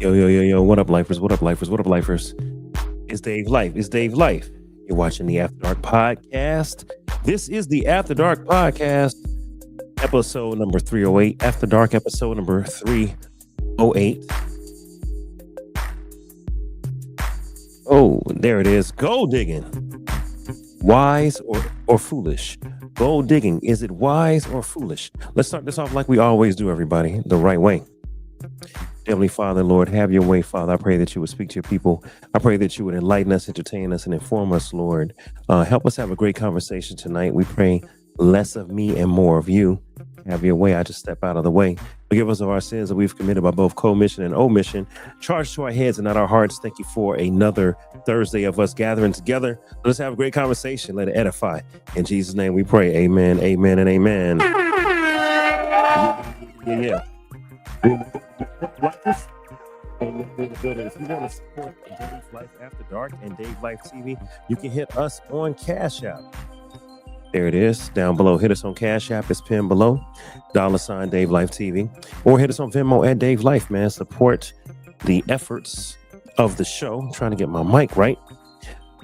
Yo, yo, yo, yo. What up, lifers? What up, lifers? What up, lifers? It's Dave Life. It's Dave Life. You're watching the After Dark Podcast. This is the After Dark Podcast, episode number 308. After Dark episode number 308. Oh, there it is. Gold digging. Wise or foolish? Gold digging. Is it wise or foolish? Let's start this off like we always do, everybody, the right way. Heavenly Father, Lord, have your way, Father. I pray that you would speak to your people. I pray that you would enlighten us, entertain us, and inform us, Lord. Help us have a great conversation tonight. We pray less of me and more of you. Have your way. I just step out of the way. Forgive us of our sins that we've committed by both commission and omission. Charge to our heads and not our hearts. Thank you for another Thursday of us gathering together. Let's have a great conversation. Let it edify. In Jesus' name we pray. Amen, amen, and amen. Yeah. If you want to support Dave Life After Dark and Dave Life TV, you can hit us on Cash App. There it is, down below. Hit us on Cash App. It's pinned below. $ Dave Life TV. Or hit us on Venmo at Dave Life, man. Support the efforts of the show. I'm trying to get my mic right.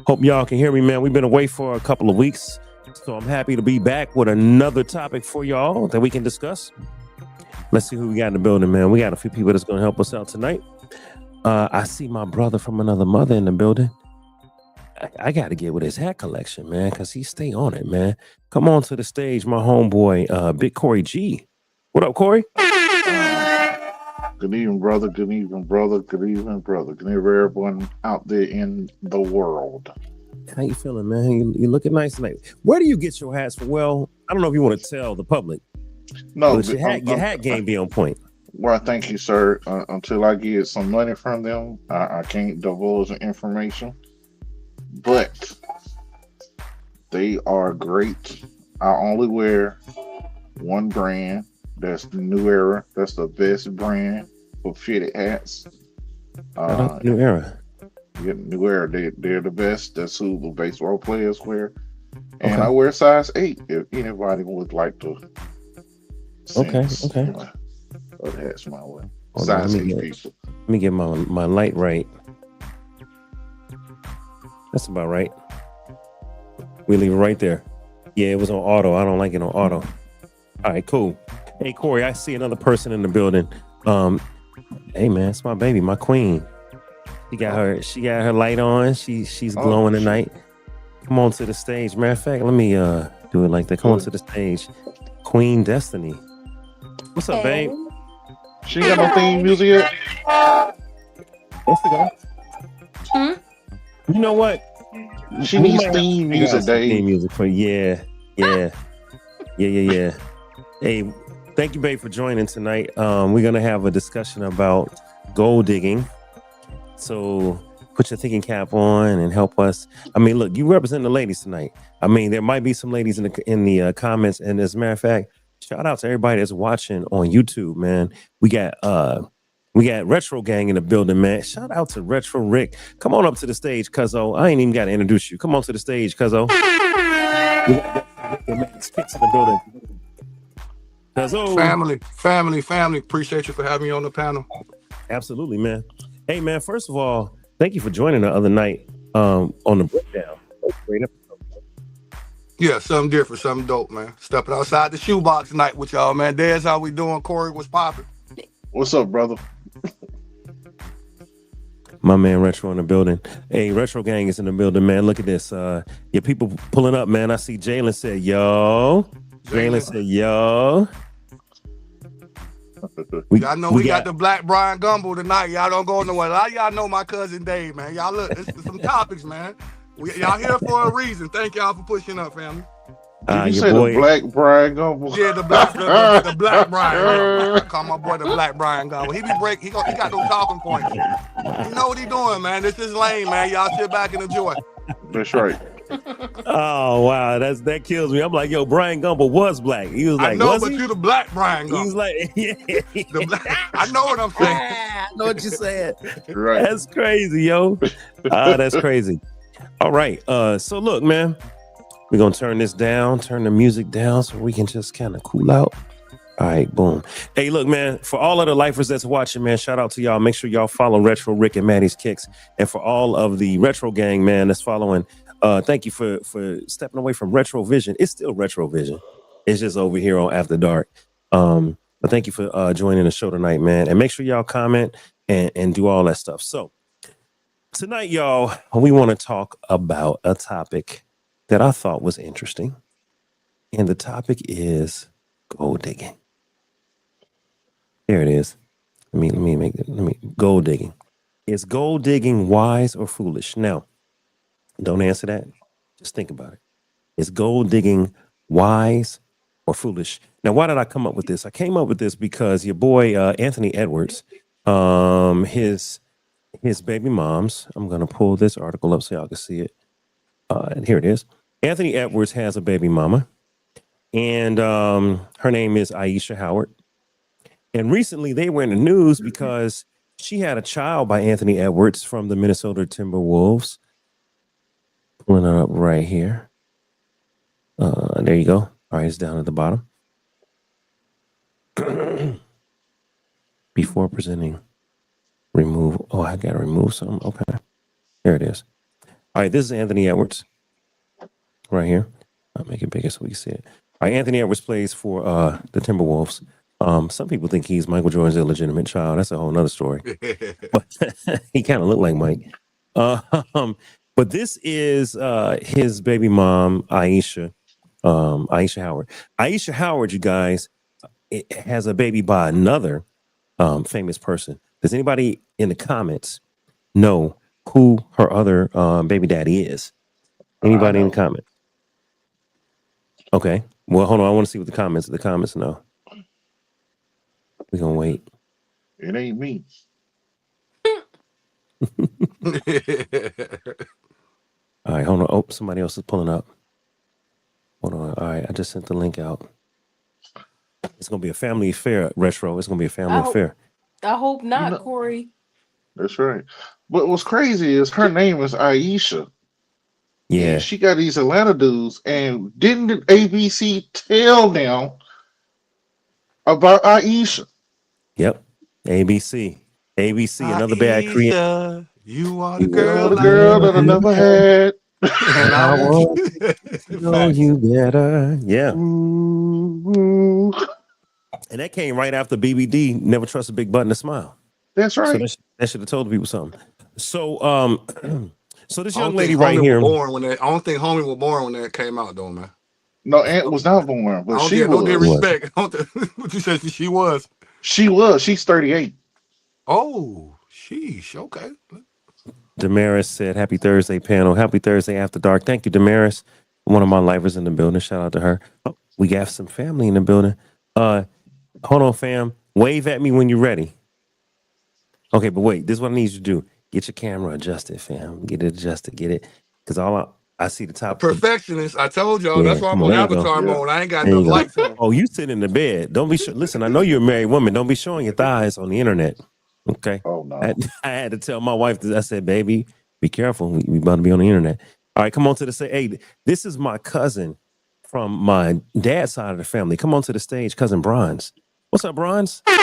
Hope y'all can hear me, man. We've been away for a couple of weeks, so I'm happy to be back with another topic for y'all that we can discuss. Let's see who we got in the building, man. We got a few people that's going to help us out tonight. I see my brother from another mother in the building. I got to get with his hat collection, man, because he stay on it, man. Come on to the stage, my homeboy, Big Corey G. What up, Corey? Good evening, brother. Good evening, brother. Good evening, brother. Good evening, everyone out there in the world. How you feeling, man? You looking nice tonight. Where do you get your hats from? Well, I don't know if you want to tell the public. No, but your hat game be on point. Well, thank you, sir. Until I get some money from them, I can't divulge the information. But they are great. I only wear one brand. That's the New Era. That's the best brand for fitted hats. New Era. Yeah, New Era. They're the best. That's who the baseball players wear. And okay. I wear size 8 if anybody would like to. Okay. Hats my way. Size 8 people. Let me get my light right. That's about right. We leave it right there. Yeah, it was on auto. I don't like it on auto. All right, cool. Hey, Corey, I see another person in the building. Hey man, it's my baby, my queen. She got her light on. She's glowing tonight. Come on to the stage. Matter of fact, let me do it like that. Come on to the stage. Queen Destiny. What's up, babe? She ain't got no theme music yet? What's it go? You know what? She needs theme music, Dave. Theme music for yeah. Hey, thank you, babe, for joining tonight. We're gonna have a discussion about gold digging. So put your thinking cap on and help us. I mean, look, you represent the ladies tonight. I mean, there might be some ladies in the comments, and as a matter of fact, shout out to everybody that's watching on YouTube, man. We got Retro Gang in the building, man. Shout out to Retro Rick. Come on up to the stage, cuzzo. I ain't even got to introduce you. Come on to the stage, cuzzo. Kicks in the building. Cuzzo. Family. Appreciate you for having me on the panel. Absolutely, man. Hey, man, first of all, thank you for joining the other night on the breakdown. Great episode. Yeah, something different, something dope, man. Stepping outside the shoebox tonight with y'all, man. There's how we doing. Corey, what's popping? What's up, brother? My man Retro in the building. Hey, Retro Gang is in the building, man. Look at this. Your people pulling up, man. I see Jalen said, yo. Jalen said, yo. Y'all know we got the Black Brian Gumbo tonight. Y'all don't go nowhere. A lot of y'all know my cousin Dave, man. Y'all look, this is some topics, man. Y'all here for a reason. Thank y'all for pushing up, family. Did you say the Black Brian Gumbo? Yeah, the Black Brian. I call my boy the Black Brian Gumbo. He got those talking points. You know what he doing, man. This is lame, man. Y'all sit back and enjoy. That's right. Oh wow, that kills me. I'm like, yo, Brian Gumbo was black. He was like, I know, but you the Black Brian Gumbo. He was like, yeah. I know what I'm saying. I know what you said. Right. That's crazy, yo. That's crazy. All right. So look, man, we're gonna turn the music down so we can just kind of cool out. All right, boom. Hey, look, man, for all of the lifers that's watching, man, shout out to y'all. Make sure y'all follow Retro Rick and Maddie's Kicks. And for all of the Retro Gang, man, that's following, thank you for stepping away from Retro Vision. It's still Retro Vision. It's just over here on After Dark. But thank you for joining the show tonight, man. And make sure y'all comment and do all that stuff. So tonight, y'all, we want to talk about a topic that I thought was interesting. And the topic is gold digging. There it is. Let me gold digging. Is gold digging wise or foolish? Now, don't answer that. Just think about it. Is gold digging wise or foolish? Now, why did I come up with this? I came up with this because your boy Anthony Edwards, his baby moms. I'm gonna pull this article up so y'all can see it. And here it is. Anthony Edwards has a baby mama, and her name is Aisha Howard. And recently they were in the news because she had a child by Anthony Edwards from the Minnesota Timberwolves. Pulling it up right here. There you go. All right, it's down at the bottom. Before presenting, remove. Oh, I got to remove some. Okay. There it is. All right, this is Anthony Edwards right here. I'll make it bigger so we can see it. All right, Anthony Edwards plays for the Timberwolves. Some people think he's Michael Jordan's illegitimate child. That's a whole nother story. But he kind of looked like Mike. But this is his baby mom, Aisha Howard. Aisha Howard, you guys, has a baby by another famous person. Does anybody in the comments know who her other baby daddy is? Anybody in the comments? Okay. Well, hold on. I want to see what the comments know. We're going to wait. It ain't me. All right, hold on. Oh, somebody else is pulling up. Hold on. All right, I just sent the link out. It's going to be a family affair, Retro. It's going to be a family affair. I hope not, Corey. That's right. But what's crazy is her name is Aisha. Yeah. And she got these Atlanta dudes. And didn't the ABC tell them about Aisha? Yep. ABC, another bad creator. You are the girl, that I never had. And I want you know you better. Yeah. Ooh. And that came right after BBD, Never Trust a Big Button to Smile. That's right. So that should have told people something. So, so this young lady right here. I don't think Homie was born when that came out, though, man. No, Aunt was not born, but she was. No disrespect. What you said she was? She was. She's 38. Oh, sheesh. Okay. Damaris said, "Happy Thursday, panel. Happy Thursday after dark." Thank you, Damaris. One of my lifers in the building. Shout out to her. Oh, we got some family in the building. Hold on, fam. Wave at me when you're ready. Okay, but wait. This is what I need you to do. Get your camera adjusted, fam. Get it adjusted. Get it. Because I see the top. Perfectionist. I told y'all. That's why I'm on avatar mode. I ain't got enough lights on. Oh, you sit in the bed. Don't be listen, I know you're a married woman. Don't be showing your thighs on the internet. Okay. Oh no. I had to tell my wife that. I said, baby, be careful. We about to be on the internet. All right, come on to the stage. Hey, this is my cousin from my dad's side of the family. Come on to the stage, cousin Bronze. What's up, Bronze? Hey,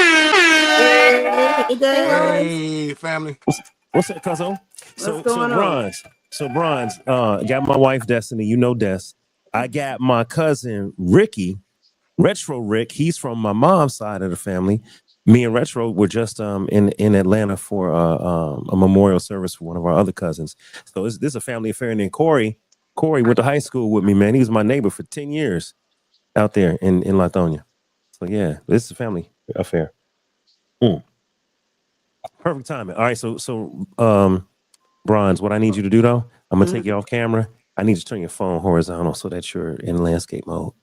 family. What's up, cousin? So Bronze. So Bronze, got my wife Destiny. You know Des. I got my cousin Ricky, Retro Rick. He's from my mom's side of the family. Me and Retro were just in Atlanta for a memorial service for one of our other cousins. So this is a family affair. And then Corey went to high school with me, man. He was my neighbor for 10 years out there in Lithonia. So yeah, this is a family affair. Perfect timing. All right, so Bronze, what I need you to do though, I'm gonna take you off camera. I need you to turn your phone horizontal so that you're in landscape mode. All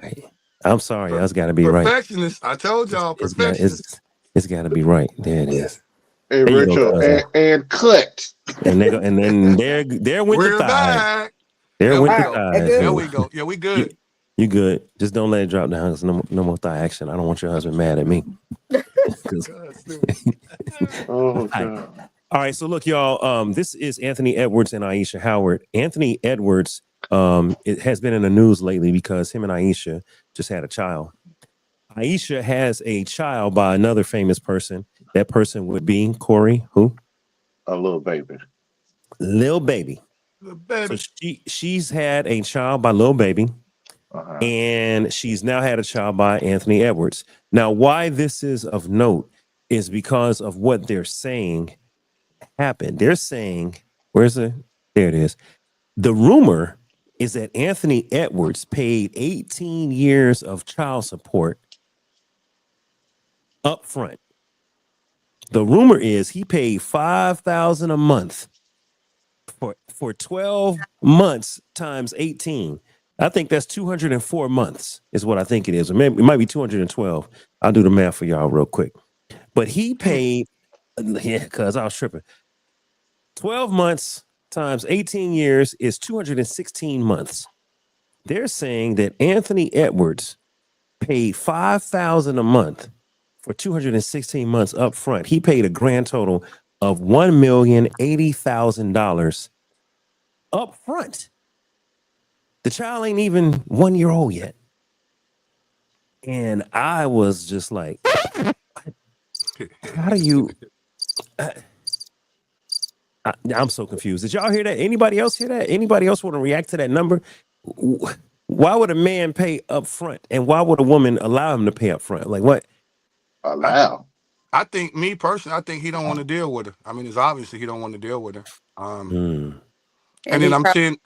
right. I'm sorry, that's got to be right. Perfectionist. I told y'all, perfectionist. It's got to be right. There it is. Hey, Richard, and cut. And they go, and then there went the thigh. There went the thigh. There we go. Yeah, we good. You good? Just don't let it drop down. Cause no more thigh action. I don't want your husband mad at me. Oh God. All right, so look, y'all. This is Anthony Edwards and Aisha Howard. Anthony Edwards, it has been in the news lately because him and Aisha just had a child. Aisha has a child by another famous person. That person would be Corey, who? A little baby. Lil Baby. So Baby. she's had a child by Lil Baby, Uh-huh. and she's now had a child by Anthony Edwards. Now, why this is of note is because of what they're saying happened. They're saying, where's the? There it is. The rumor is that Anthony Edwards paid 18 years of child support up front. The rumor is he paid $5,000 a month for 12 months times 18. I think that's 204 months is what I think it is. Or maybe it might be 212. I'll do the math for y'all real quick. But he paid, yeah, because I was tripping. 12 months times 18 years is 216 months. They're saying that Anthony Edwards paid $5,000 a month for 216 months up front. He paid a grand total of $1,080,000 up front. The child ain't even 1 year old yet. And I was just like, how do you? I'm so confused. Did y'all hear that? Anybody else hear that? Anybody else want to react to that number? Why would a man pay up front? And why would a woman allow him to pay up front? Like what? Allow. I think me personally, I think he don't want to deal with her. I mean, it's obviously he don't want to deal with her. And then I'm saying,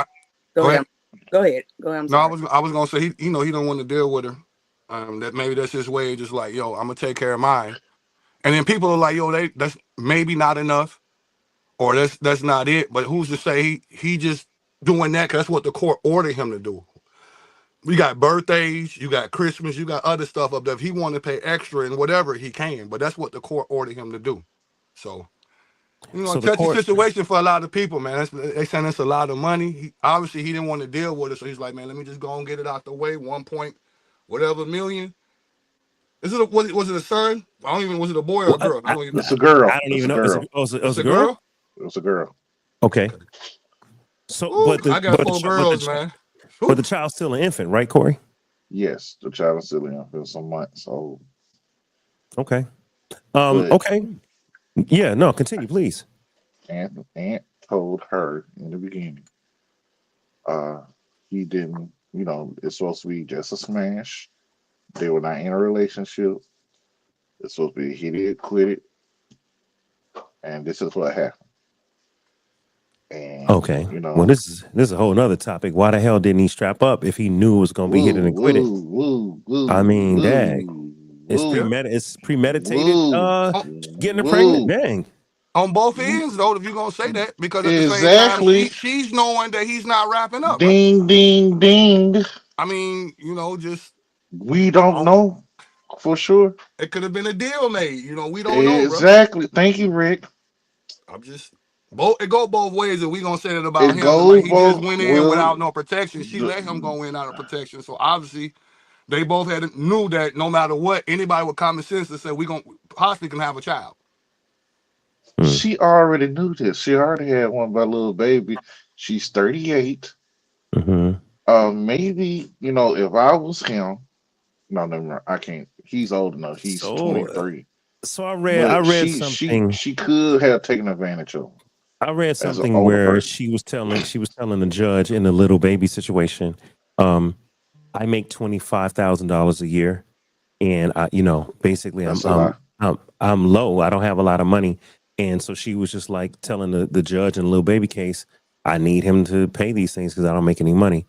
Go ahead. Go ahead. I'm no, sorry. I was gonna say he don't want to deal with her. That maybe that's his way, just like, yo, I'm gonna take care of mine. And then people are like, yo, that's maybe not enough, or that's not it. But who's to say he just doing that? Cause that's what the court ordered him to do. We got birthdays, you got Christmas, you got other stuff up there. If he want to pay extra and whatever, he can. But that's what the court ordered him to do. So, So the touchy court- situation for a lot of people, man. They saying it's a lot of money. Obviously, he didn't want to deal with it, so he's like, man, let me just go and get it out the way. 1 point, whatever million. Was it a son? I don't even. Was it a boy or a girl? I don't even. It's a girl. I don't even know. Girl. It's a girl? It's a girl. Okay. So, Ooh, but I got 4 girls, man. But the child's still an infant, right, Corey? Yes, the child is still in for some months old. Okay. But- okay. Yeah, no, continue, please. Aunt told her in the beginning, he didn't, it's supposed to be just a smash. They were not in a relationship. It's supposed to be hit it, quit it. And this is what happened. And Okay. Well, this is a whole nother topic. Why the hell didn't he strap up if he knew it was going to be hit and quit it? I mean, dang. It's premeditated getting her pregnant. Dang. On both ends, though, if you're gonna say that, because at the Exactly. same time, she's knowing that he's not wrapping up. Ding, right? ding, ding. I mean, just we don't know for sure. It could have been a deal made. We don't know. Exactly. Thank you, Rick. I'm just it go both ways, and we gonna say it about him. Like he just went in without no protection. She let him go in out of protection. So obviously, they both knew that no matter what, anybody with common sense to say we gonna possibly can have a child. She already knew this. She already had one by little baby. She's 38. Maybe, if I was him, no, never mind. I can't. He's old enough. He's 23. So I read something. She could have taken advantage of him. I read something where she was telling the judge in the little baby situation, I make $25,000 a year, and basically I'm low. I don't have a lot of money. And so she was just like telling the judge in the little baby case, I need him to pay these things because I don't make any money.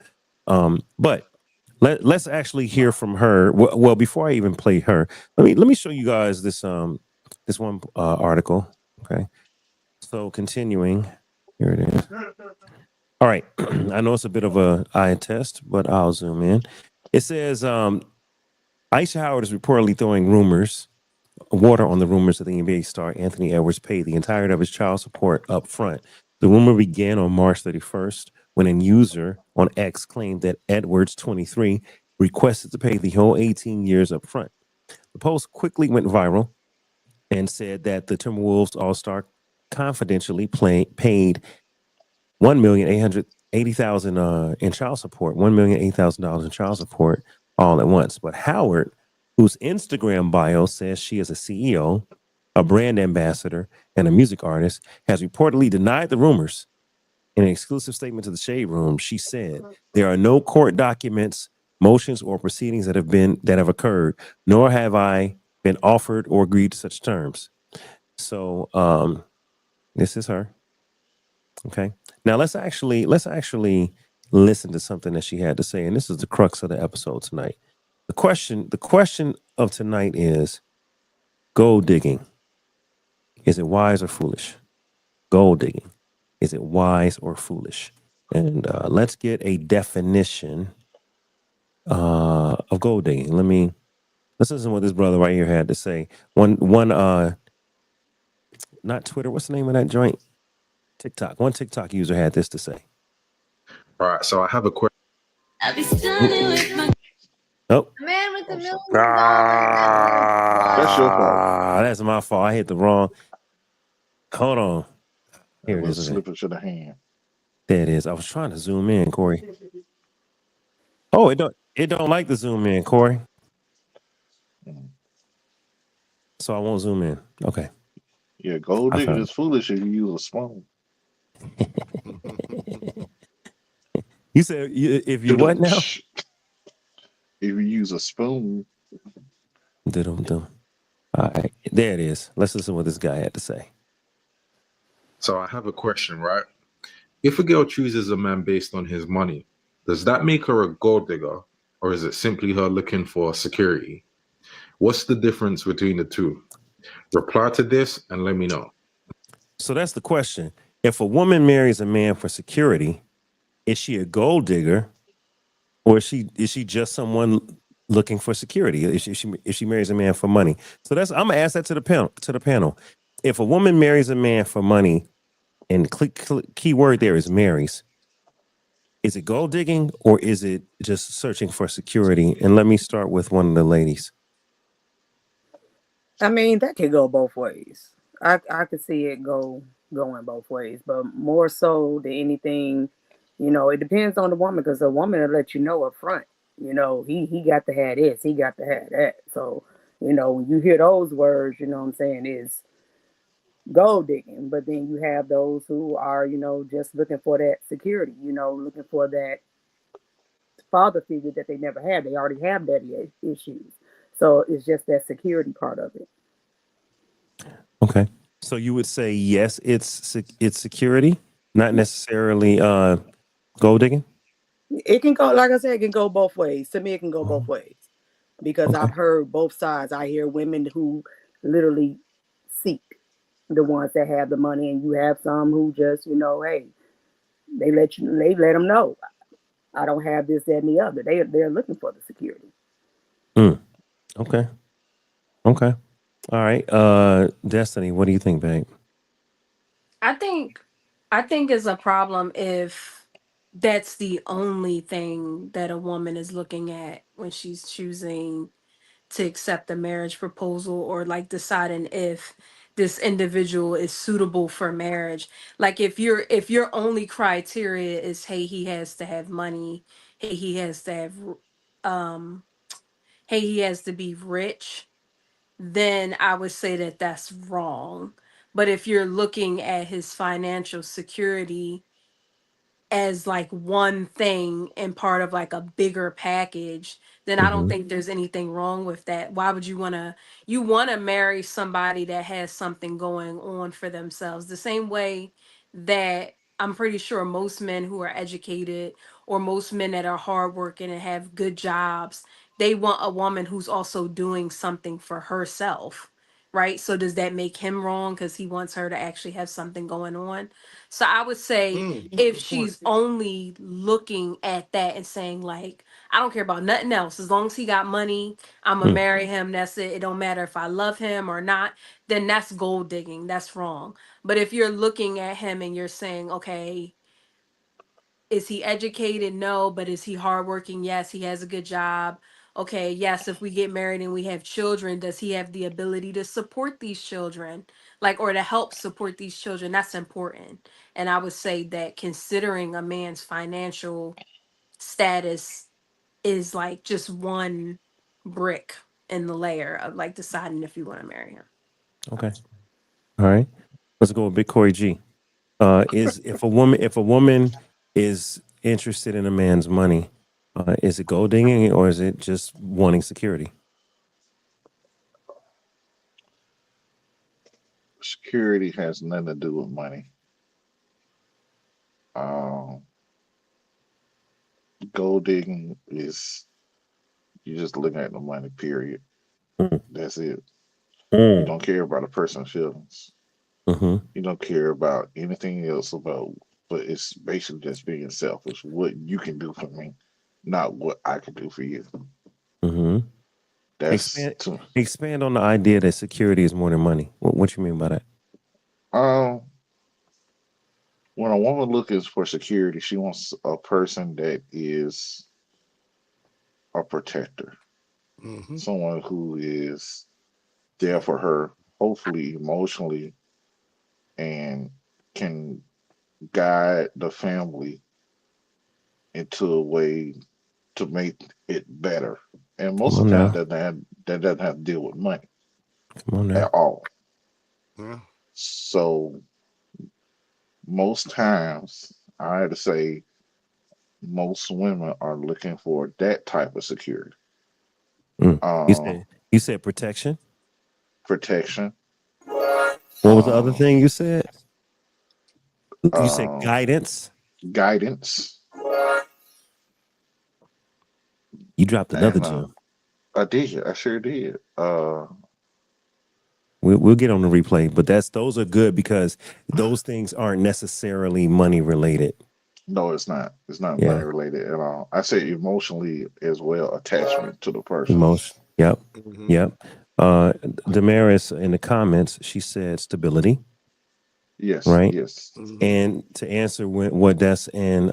But let's actually hear from her. Well, before I even play her, let me show you guys this one article. Okay. So continuing, here it is. All right. I know it's a bit of a eye test, but I'll zoom in. It says Aisha Howard is reportedly throwing water on the rumors that the NBA star Anthony Edwards paid the entirety of his child support up front. The rumor began on March 31st when a user on X claimed that Edwards, 23, requested to pay the whole 18 years up front. The post quickly went viral and said that the Timberwolves All-Star confidentially paid $1,880,000 in child support, $1,080,000 in child support all at once. But Howard whose Instagram bio says she is a CEO, a brand ambassador, and a music artist, has reportedly denied the rumors. In an exclusive statement to the Shade Room, she said, "There are no court documents, motions, or proceedings that have occurred, nor have I been offered or agreed to such terms." So this is her. Okay. Now let's actually listen to something that she had to say, and this is the crux of the episode tonight. The question of tonight is gold digging. Is it wise or foolish? Gold digging. Is it wise or foolish? And let's get a definition of gold digging. Let's listen to what this brother right here had to say. One not Twitter. What's the name of that joint? TikTok. One TikTok user had this to say. All right, so I have a question. Oh, Man with the $1 million. That's your fault. That's my fault. I hit the wrong. Hold on. Here It it was is. Okay. slippage of the hand. There it is. I was trying to zoom in, Corey. Oh, it don't like to zoom in, Corey. So I won't zoom in. Okay. Yeah, gold I digging found is foolish if you use a spoon. You said if you what now? If you use a spoon. Dum. All right. There it is. Let's listen to what this guy had to say. So I have a question, right? If a girl chooses a man based on his money, does that make her a gold digger, or is it simply her looking for security? What's the difference between the two? Reply to this and let me know. So that's the question. If a woman marries a man for security, is she a gold digger, or is she just someone looking for security? If she marries a man for money? So I'm gonna ask that to the panel. If a woman marries a man for money, and key word there is marries, is it gold digging or is it just searching for security? And let me start with one of the ladies. I mean, that could go both ways. I could see it going both ways, but more so than anything, it depends on the woman, because a woman will let you know up front. He got to have this, he got to have that. So, when you hear those words, what I'm saying is gold digging. But then you have those who are, just looking for that security, looking for that father figure that they never had. They already have daddy issues. So it's just that security part of it. Okay. So you would say yes, it's security, not necessarily gold digging? It can go, like I said, it can go both ways. To me, it can go both ways, because Okay. I've heard both sides. I hear women who literally seek the ones that have the money, and you have some who just, hey, they let them know, I don't have this, that, and the other. They're looking for the security. Okay. Okay. All right. Destiny, what do you think, babe? I think it's a problem if that's the only thing that a woman is looking at when she's choosing to accept a marriage proposal, or like deciding if this individual is suitable for marriage. Like if your only criteria is, hey, he has to have money, hey, he has to have um hey, he has to be rich, then I would say that that's wrong. But if you're looking at his financial security as like one thing and part of like a bigger package, then I don't think there's anything wrong with that. Why would you want to marry somebody that has something going on for themselves? The same way that I'm pretty sure most men who are educated, or most men that are hardworking and have good jobs, they want a woman who's also doing something for herself. Right. So does that make him wrong because he wants her to actually have something going on? So I would say, if Good point. she's only looking at that and saying, like, I don't care about nothing else, as long as he got money, I'm gonna marry him, that's it, it don't matter if I love him or not, then that's gold digging, that's wrong. But if you're looking at him and you're saying, okay, is he educated? No. But is he hardworking? Yes. He has a good job. Okay. Yes. If we get married and we have children, does he have the ability to support these children? Like, or to help support these children? That's important. And I would say that considering a man's financial status is like just one brick. in the layer of like deciding if you want to marry him. Okay. All right. Let's go with Big Corey G. Is if a woman is interested in a man's money, is it gold digging or is it just wanting security? Security has nothing to do with money. Um, Gold digging is you just looking at the money. Period. Mm, That's it. You mm, don't care about a person's feelings. mm-hmm, You don't care about anything else about. But it's basically just being selfish. What you can do for me, not what I can do for you. mm-hmm. That's Expand too. expand on the idea that security is more than money. What you mean by that? Um, when a woman looking for security, she wants a person that is a protector, Mm-hmm. someone who is there for her, hopefully emotionally, and can guide the family into a way to make it better. And Come most of on the time, now. that doesn't have to deal with money Come on at now. all. Yeah. So most times, I have to say, most women are looking for that type of security. Mm. Uh, You said protection. Protection, What was the other um, thing you said? You said um, guidance. guidance, You dropped another and gem. I did. I sure did. We'll get on the replay, but those are good because those things aren't necessarily money related. No, it's not. It's not money Yeah, related at all. I say emotionally as well, attachment to the person. emotion. Yep, Mm-hmm. yep. Damaris in the comments, she said stability, Yes, right? yes, Mm-hmm. And to answer what Des and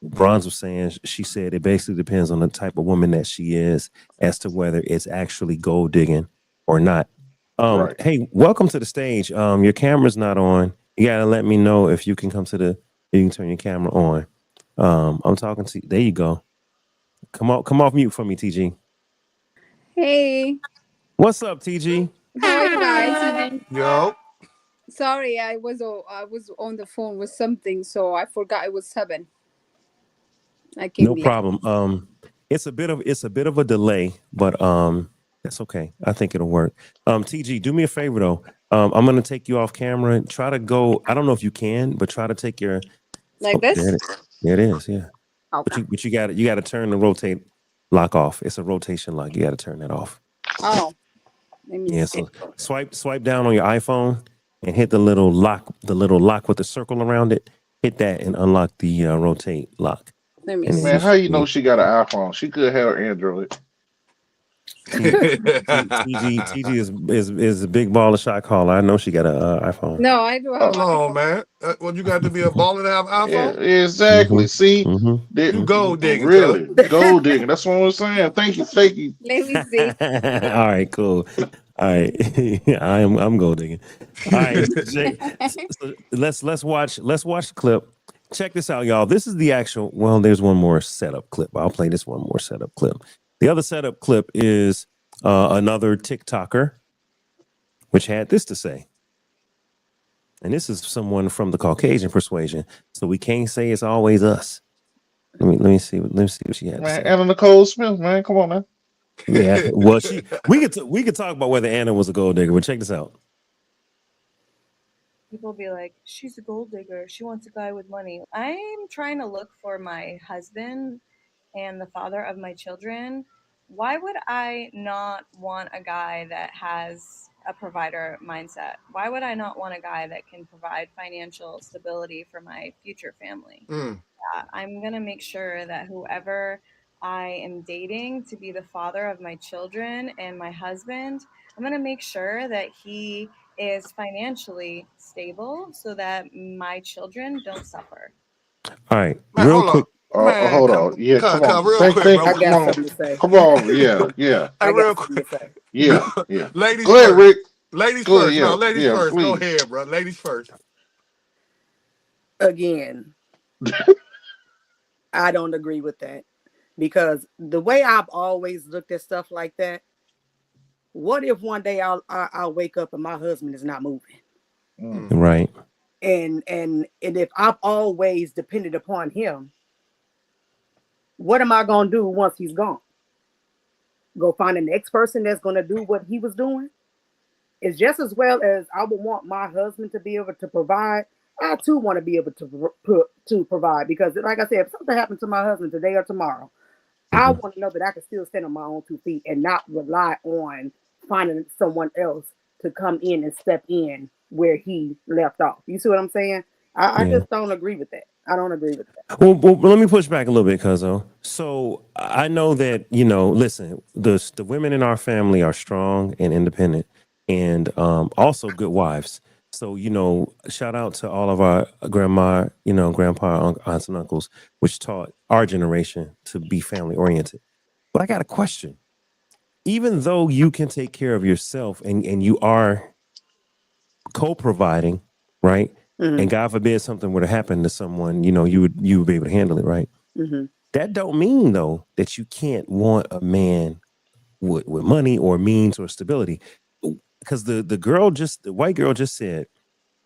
Bronze was saying, she said it basically depends on the type of woman that she is as to whether it's actually gold digging or not. right. Hey, welcome to the stage. Your camera's not on. You gotta let me know if you can come to the. You can turn your camera on. I'm talking to. There you go. Come off mute for me, TG. Hey, What's up, TG? how are you guys? Yo. Sorry, I was on the phone with something, so I forgot it was 7. I came No late. problem. It's a bit of a delay, but that's okay. I think it'll work. TG, do me a favor though. I'm gonna take you off camera. Try to go. I don't know if you can, but try to take your. Like Oh, there this? it is. There it is. Yeah. Okay. But you got to turn the rotate lock off. It's a rotation lock. You got to turn that off. Oh, let me Yeah. see. So swipe down on your iPhone and hit the little lock with the circle around it. Hit that and unlock the rotate lock. Let me And then see. Man, you how should you know be she got an iPhone? She could have an Android. TG is a big baller shot caller. I know she got a iPhone. No, I do have Oh, Hold on, iPhone. man. What you got to be a baller to have yeah, iPhone? Mm-hmm. exactly. See, Mm-hmm. that You Mm-hmm. gold digging, cuz. really gold digging. That's what I was saying. Thank you. Let me see. All right, cool. All right, I'm gold digging. All right, Jay. So let's watch the clip. Check this out, y'all. This is the actual. Well, there's one more setup clip. I'll play this one more setup clip. The other setup clip is another TikToker, which had this to say. And this is someone from the Caucasian persuasion, so we can't say it's always us. Let me see what she had to Man, say. Anna Nicole Smith, man, come on, man. Yeah, well, we could talk about whether Anna was a gold digger, but check this out. People be like, she's a gold digger. She wants a guy with money. I'm trying to look for my husband and the father of my children. Why would I not want a guy that has a provider mindset? Why would I not want a guy that can provide financial stability for my future family? Mm. I'm going to make sure that whoever I am dating to be the father of my children and my husband, I'm going to make sure that he is financially stable so that my children don't suffer. All right, Man, real hold on. quick. Man, Hold on. Yeah, come on. real quick, Thank bro. you. I Come got on. something to say. Come on. Yeah. Hey, I real got something to quick. say. Yeah. Ladies Go ahead, first. Rick. Ladies Go ahead. first. No, ladies Yeah, first. Go please. ahead, bro. Ladies first. Again, I don't agree with that because the way I've always looked at stuff like that, What if one day I'll wake up and my husband is not moving? Mm. Right. And if I've always depended upon him, what am I gonna do once he's gone? Go find the next person that's gonna do what he was doing? It's just as well as I would want my husband to be able to provide. I too want to be able to provide, because, like I said, if something happens to my husband today or tomorrow, I Mhm. want to know that I can still stand on my own 2 feet and not rely on finding someone else to come in and step in where he left off. You see what I'm saying? I Yeah. just don't agree with that. I don't agree with that. Well, let me push back a little bit, Cuzzo. So I know that, listen, the women in our family are strong and independent, and also good wives. So shout out to all of our grandma, grandpa, aunts and uncles, which taught our generation to be family oriented. But I got a question. Even though you can take care of yourself and you are co-providing, right? Mm-hmm. And God forbid something were to happen to someone, you would be able to handle it, right? Mm-hmm. That don't mean though that you can't want a man with money or means or stability. Because the white girl just said,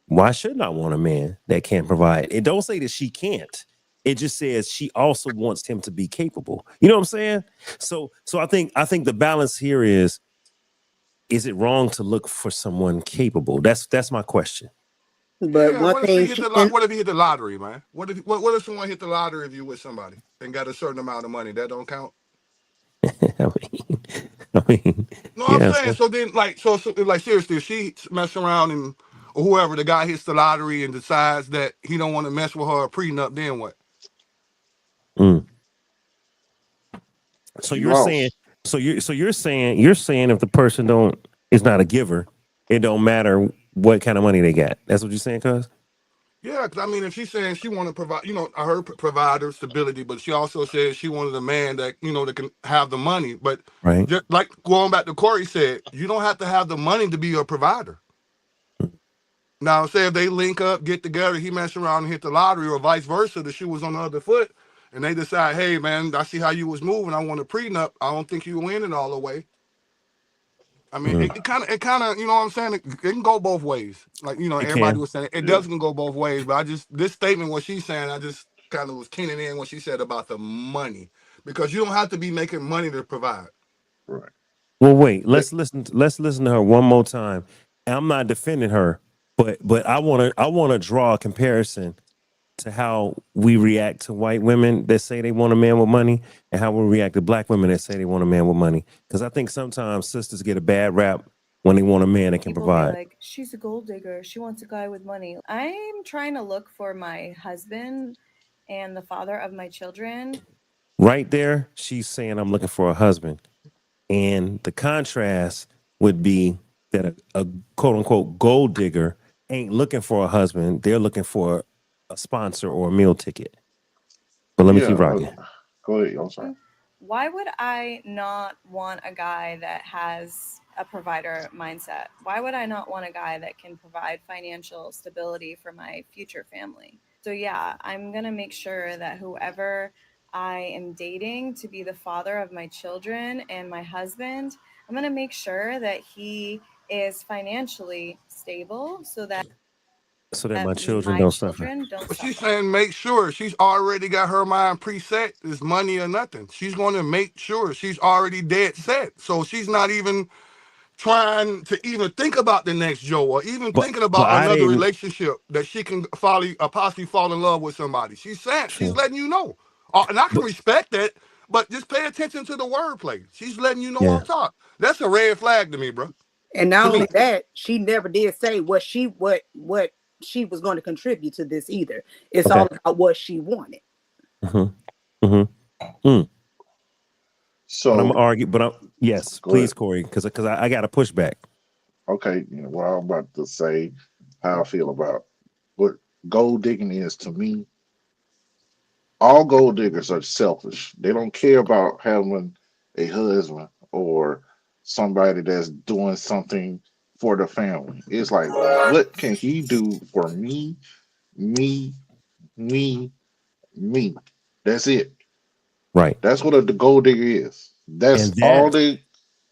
why shouldn't I want a man that can provide? It don't say that she can't. It just says she also wants him to be capable. You know what I'm saying? So I think the balance here is it wrong to look for someone capable? That's my question. But Yeah, one what if he thing hit she the and what if he hit the lottery, man? What if someone hit the lottery if you with somebody and got a certain amount of money? That don't count. I mean, I mean, No, I'm yeah. saying so. Then, like seriously, if she mess around and or whoever the guy hits the lottery and decides that he don't want to mess with her prenup, then what? Mm. So She you're saying, lost. you're saying if the person don't is not a giver, it don't matter what kind of money they got. That's what you're saying, cuz? Yeah, because I mean, if she's saying she want to provide, I heard provider stability, but she also said she wanted a man that that can have the money. But Right? just like going back to Corey said, you don't have to have the money to be a provider. Now, say if they link up, get together, he mess around and hit the lottery, or vice versa, the shoe was on the other foot, and they decide, hey man, I see how you was moving, I want a prenup. I don't think you winning all the way. I mean, Mm. it kind of, you know what I'm saying? It can go both ways. Like, It everybody can. was saying it Yeah. doesn't go both ways. But this statement, what she's saying, I just kind of was keening in what she said about the money, because you don't have to be making money to provide. Right. Well, wait. That, Let's listen to her one more time. And I'm not defending her, but I want to draw a comparison to how we react to white women that say they want a man with money and how we react to black women that say they want a man with money. Because I think sometimes sisters get a bad rap when they want a man that can People be provide. like, she's a gold digger. She wants a guy with money. I'm trying to look for my husband and the father of my children. Right there, she's saying, I'm looking for a husband. And the contrast would be that a quote unquote gold digger ain't looking for a husband. They're looking for a sponsor or a meal ticket. But let me yeah. keep rocking. Go ahead. I'm sorry. Why would I not want a guy that has a provider mindset? Why would I not want a guy that can provide financial stability for my future family? So, yeah, I'm going to make sure that whoever I am dating to be the father of my children and my husband, I'm going to make sure that he is financially stable so that So that my children my don't suffer. children don't But she's suffer. saying make sure she's already got her mind preset. Is money or nothing. She's going to make sure she's already dead set. So she's not even trying to even think about the next Joe, or even But thinking but about I another didn't. relationship that she can possibly fall in love with somebody. She's saying, she's True. letting you know. And I can But respect that, but just pay attention to the wordplay. She's letting you know yeah. off top. That's a red flag to me, bro. and not To only me. that, she never did say what she was going to contribute to this either. It's Okay. all about what she wanted. Mm-hmm. Mm-hmm. Mm. But I'm So, gonna argue. But yes, go ahead. please, Corey, because I got to push back. Okay. Well, I'm about to say how I feel about what gold digging is to me. All gold diggers are selfish. They don't care about having a husband or somebody that's doing something for the family. It's like, what can he do for me, me, me, me? That's it. Right. That's what the gold digger is. That's And all that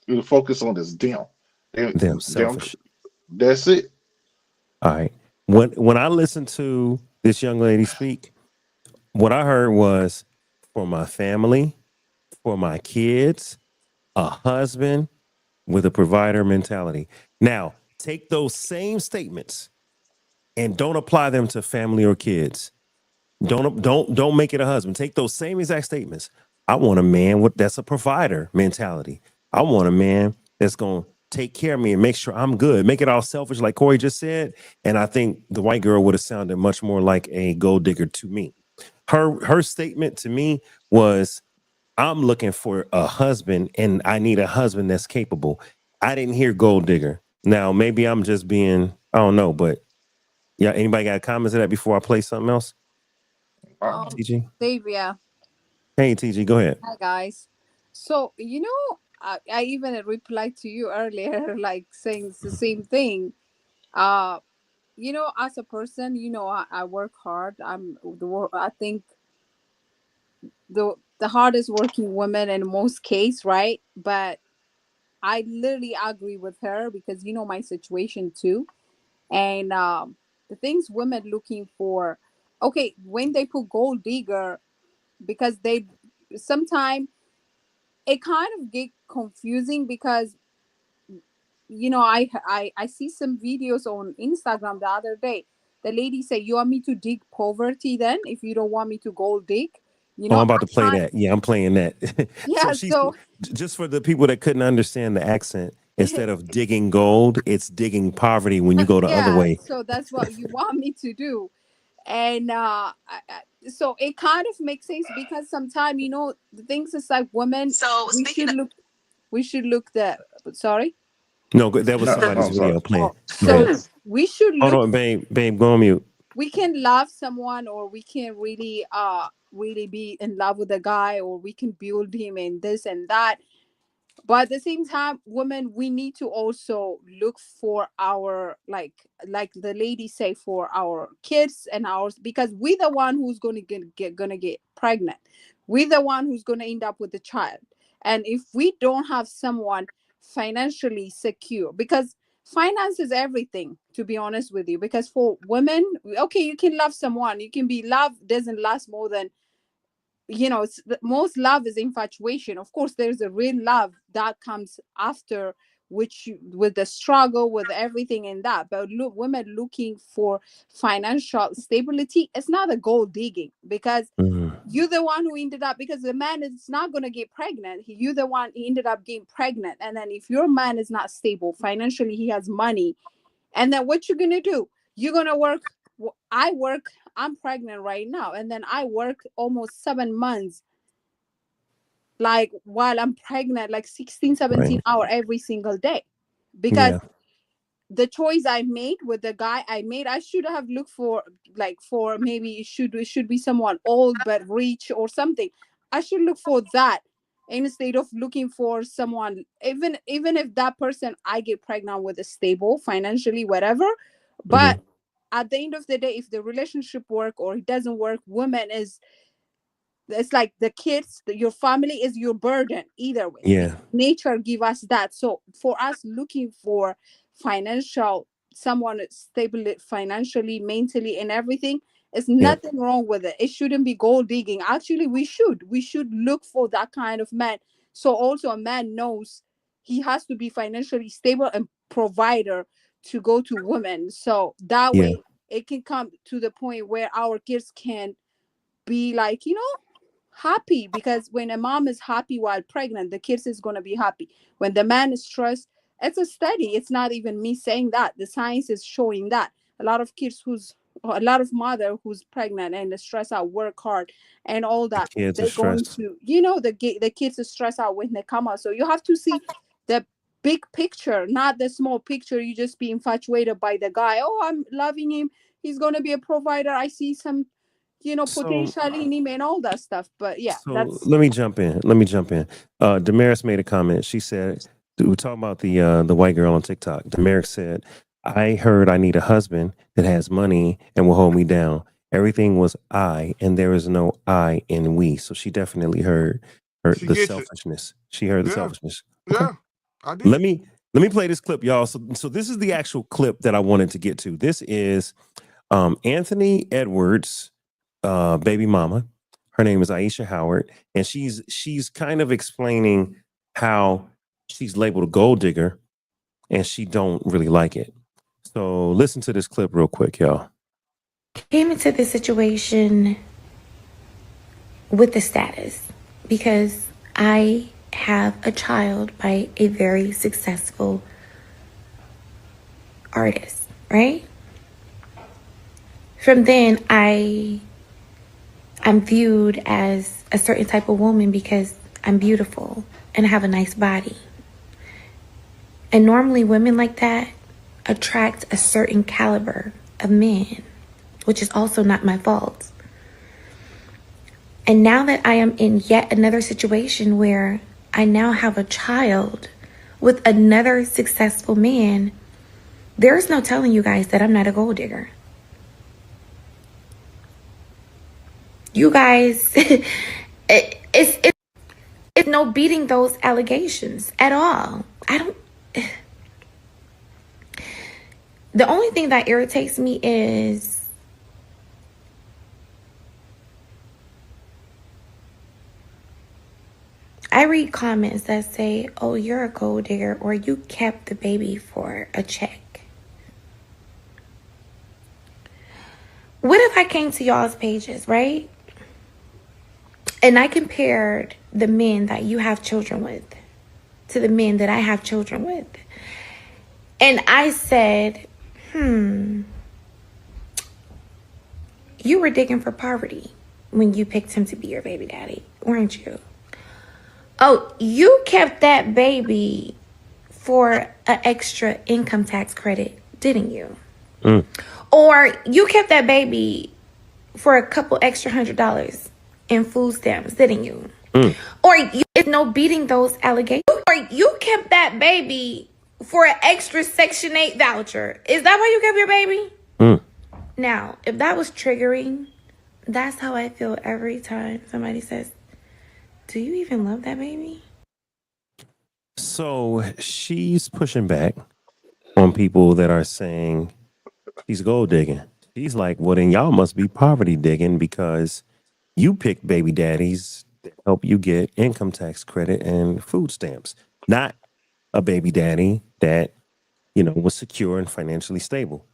they. you focus on is them. Them Them. selfish. That's it. All right. When I listened to this young lady speak, what I heard was for my family, for my kids, a husband with a provider mentality. Now, take those same statements and don't apply them to family or kids. Don't make it a husband. Take those same exact statements. I want a man that's a provider mentality. I want a man that's going to take care of me and make sure I'm good. Make it all selfish, like Corey just said. And I think the white girl would have sounded much more like a gold digger to me. Her statement to me was, I'm looking for a husband and I need a husband that's capable. I didn't hear gold digger. Now, maybe I'm just being, I don't know, but yeah, anybody got comments to that before I play something else? TG? Dave, yeah. Hey, TG, go ahead. Hi, guys. So, I even replied to you earlier, like saying the same thing. Uh, as a person, I work hard. I think the hardest working woman in most case, right? But I literally agree with her because my situation too. And the things women looking for, okay, when they put gold digger, because they sometimes it kind of get confusing because I see some videos on Instagram the other day. The lady said, "You want me to dig poverty then if you don't want me to gold dig?" Oh, I'm about I to play can't. that. Yeah, I'm playing that. So Yeah. she's So just for the people that couldn't understand the accent, instead of digging gold, it's digging poverty when you go the other yeah. way. So that's what you want me to do, and so it kind of makes sense because sometimes the things is like women. We should look. We should look the. Sorry. No, that was No, somebody's I'm sorry. video playing. Oh, Go ahead. so we should Hold look. on, babe, go on mute. We can love someone, or we can really be in love with a guy, or we can build him and this and that. But at the same time, women, we need to also look for our, like the lady say, for our kids and ours, because we're the one who's going to get pregnant. We're the one who's going to end up with the child. And if we don't have someone financially secure, because finance is everything, to be honest with you, because for women, okay, you can love someone, you can be, love doesn't last more than, it's most love is infatuation. Of course, there's a real love that comes after, which with the struggle, with everything in that. But look, women looking for financial stability, it's not a gold digging, because Mhm. you're the one who ended up, because the man is not going to get pregnant. You're the one he ended up getting pregnant. And then if your man is not stable financially, he has money, and then what you're going to do, you're going to work. I work, I'm pregnant right now, and then I work almost 7 months, like while I'm pregnant, like 16, 17 Right. hour every single day, because Yeah. the choice I made with the guy I made, I should have looked for, like, for maybe it should be someone old but rich or something. I should look for that instead of looking for someone, even if that person I get pregnant with is stable financially, whatever. Hmm. But at the end of the day, if the relationship work or it doesn't work, woman is, it's like the kids, your family is your burden either way, Yeah. because nature give us that. So for us looking for financial, someone stable financially, mentally, and everything, is Yep. nothing wrong with it. It shouldn't be gold digging. Actually, we should look for that kind of man. So also a man knows he has to be financially stable and provider to go to women, so that Yeah. way it can come to the point where our kids can be like, happy, because when a mom is happy while pregnant, the kids is going to be happy. When the man is stressed, it's a study, it's not even me saying that, the science is showing that a lot of kids who's a lot of mother who's pregnant and stress out, work hard and all The that, kids are they're going stressed. to, the kids are stressed out when they come out. So you have to see the big picture, not the small picture. You just be infatuated by the guy. Oh, I'm loving him, he's going to be a provider, I see some So potential in him and all that stuff. But yeah, So that's let me jump in. Damaris made a comment. She said, "We're talking about the white girl on TikTok." Damaris said, "I heard I need a husband that has money and will hold me down. Everything was I, and there is no I in we." So she definitely heard She the gets it. selfishness. She heard the Yeah, selfishness. Okay. yeah. I did. Let me play this clip, y'all. So this is the actual clip that I wanted to get to. This is Anthony Edwards' baby mama. Her name is Aisha Howard, and she's kind of explaining how she's labeled a gold digger, and she don't really like it. So listen to this clip real quick, y'all. Came into this situation with the status because I have a child by a very successful artist, right? From then I'm viewed as a certain type of woman because I'm beautiful and I have a nice body. And normally women like that attract a certain caliber of men, which is also not my fault. And now that I am in yet another situation where I now have a child with another successful man, there is no telling you guys that I'm not a gold digger. You guys, it's no beating those allegations at all. The only thing that irritates me is I read comments that say, oh, you're a gold digger, or you kept the baby for a check. What if I came to y'all's pages, right? And I compared the men that you have children with to the men that I have children with. And I said, you were digging for poverty when you picked him to be your baby daddy, weren't you? Oh, you kept that baby for an extra income tax credit, didn't you? Or you kept that baby for a couple extra $100 in food stamps, didn't you? Or it's no beating those allegations. Or you kept that baby for an extra Section 8 voucher. Is that why you kept your baby? Now, if that was triggering, that's how I feel every time somebody says, do you even love that baby? So she's pushing back on people that are saying she's gold digging. She's like, well, then y'all must be poverty digging because you picked baby daddies that help you get income tax credit and food stamps, not a baby daddy that, was secure and financially stable.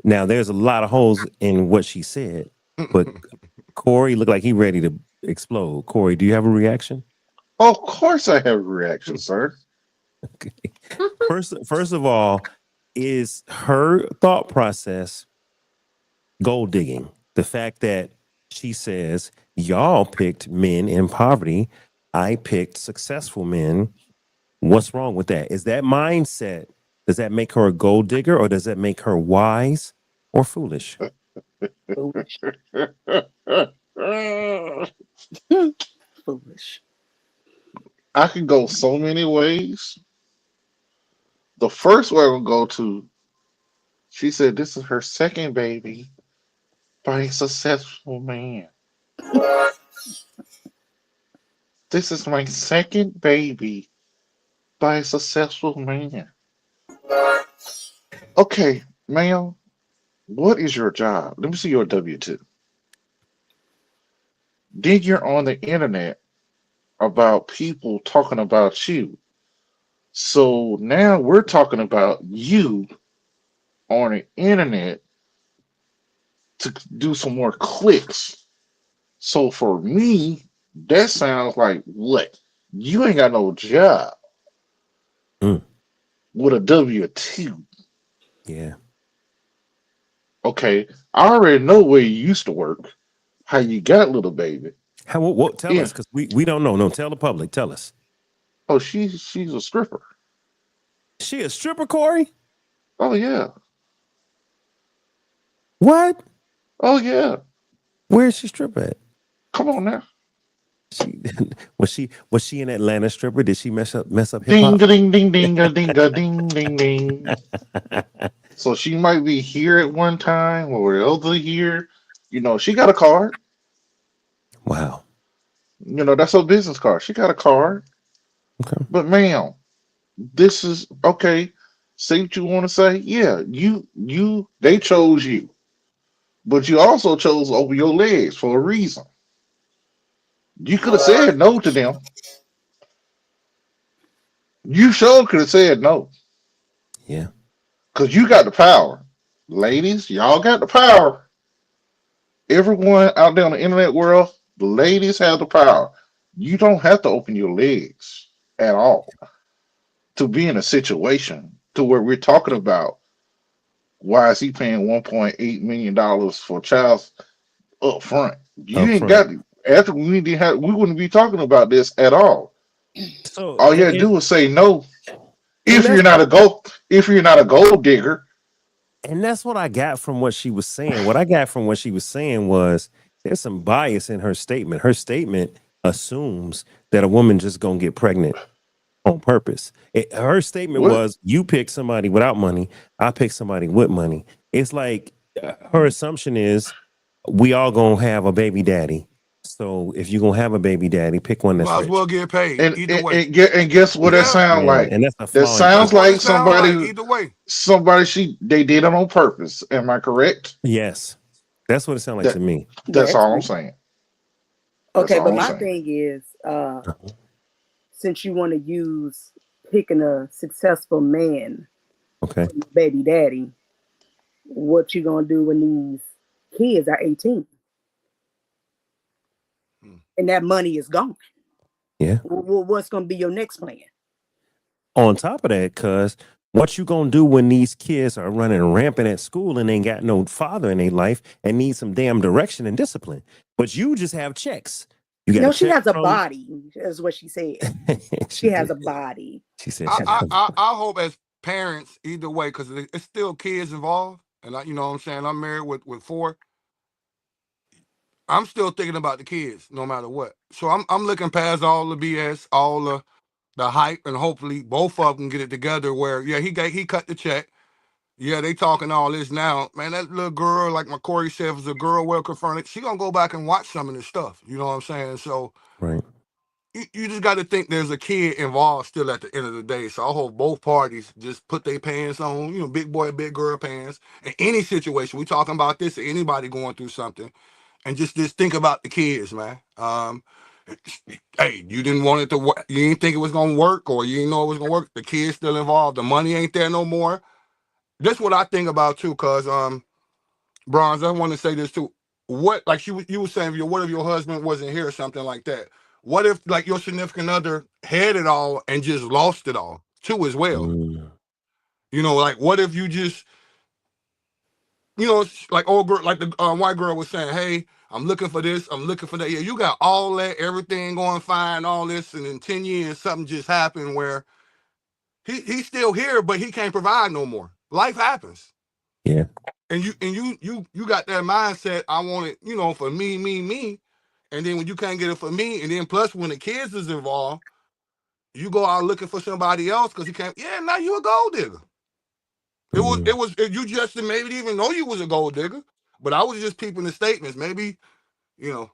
Now, there's a lot of holes in what she said, but Corey looked like he ready to explode. Corey, do you have a reaction? Of course, I have a reaction, sir. Okay. First of all, is her thought process gold digging? The fact that she says y'all picked men in poverty, I picked successful men. What's wrong with that? Is that mindset? Does that make her a gold digger, or does that make her wise or foolish? Foolish. Foolish. I could go so many ways. The first way I will go to, she said this is her second baby by a successful man. This is my second baby by a successful man. Okay, ma'am, what is your job? Let me see your W-2. Then you're on the internet about people talking about you. So now we're talking about you on the internet to do some more clicks. So for me, that sounds like what? You ain't got no job Mm, with a W-2. yeah. Okay, I already know where you used to work, how you got little baby. What tell Yeah. us, because we don't know. No, tell the public. Tell us. Oh, she's a stripper. She a stripper, Corey? Oh yeah. What? Oh yeah. Where is she strip at? Come on now. She was she an Atlanta stripper? Did she mess up hip Ding hop? a ding ding ding a ding a ding ding ding. So she might be here at one time or the other here. She got a card. Wow. That's her business card. She got a card. Okay. But ma'am, this is okay. Say what you want to say. Yeah, they chose you, but you also chose over your legs for a reason. You could have said no to them. You sure could have said no Yeah. because you got the power. Ladies, y'all got the power. Everyone out there in the internet world, the ladies have the power. You don't have to open your legs at all to be in a situation to where we're talking about why is he paying $1.8 million for child up front. You Up ain't front. got after we didn't have we wouldn't be talking about this at all. So All you had to do was say no and if you're not a gold digger. that's what I got from what she was saying. What I got from what she was saying was there's some bias in her statement. Her statement assumes that a woman just gonna get pregnant on purpose. Her statement What? was, "You pick somebody without money, I pick somebody with money." It's like her assumption is we all gonna have a baby daddy. So if you're gonna have a baby daddy, pick one that's Might as rich. well get paid And either and, way. and, get, and guess what that Yeah, sounds Yeah, like? and that's a That flaw in that's sounds what character. it like sounds like. somebody Either way. they did it on purpose. Am I correct? Yes, that's what it sounds like That to me. that's Yes. all I'm saying. That's Okay, all but I'm my saying. thing is, Uh-huh. since you want to use picking a successful man Okay. for your baby daddy, what you gonna do when these kids are 18 Hmm. and that money is gone? Yeah. What's gonna be your next plan? On top of that, cuz what you gonna do when these kids are running rampant at school and ain't got no father in their life and need some damn direction and discipline? But you just have checks. You got a No, she check has a from. body, is what she said. She She has did. a body. She said I she I has. I, I hope as parents either way because it's still kids involved, and you know what I'm saying. I'm married with four. I'm still thinking about the kids no matter what. So I'm looking past all the BS, all the hype, and hopefully both of them get it together. Where yeah, he cut the check. Yeah, they talking all this now. Man, that little girl, like my Corey said, was a girl well confronted. She gonna go back and watch some of this stuff. You know what I'm saying? So Right. you just got to think there's a kid involved still at the end of the day. So I hope both parties just put their pants on, you know, big boy, big girl pants. In any situation, we talking about this, or anybody going through something, and just think about the kids, man. Hey, you didn't want it to work. You didn't think it was gonna work, or you didn't know it was gonna work. The kids still involved. The money ain't there no more. That's what I think about too, cause Bronze, I want to say this too. What, like you were saying, what if your husband wasn't here or something like that? What if like your significant other had it all and just lost it all too as well? Mm. You know, like what if you just, you know, like old girl, like the white girl was saying, hey, I'm looking for this, I'm looking for that. Yeah, you got all that, everything going fine, all this, and in 10 years something just happened where he's still here, but he can't provide no more. Life happens. Yeah. And you got that mindset. I want it, you know, for me. And then when you can't get it for me, and then plus when the kids is involved, you go out looking for somebody else because you can't. Yeah, now you a gold digger. Mm. You just maybe didn't even know you was a gold digger, but I was just peeping the statements. Maybe you know.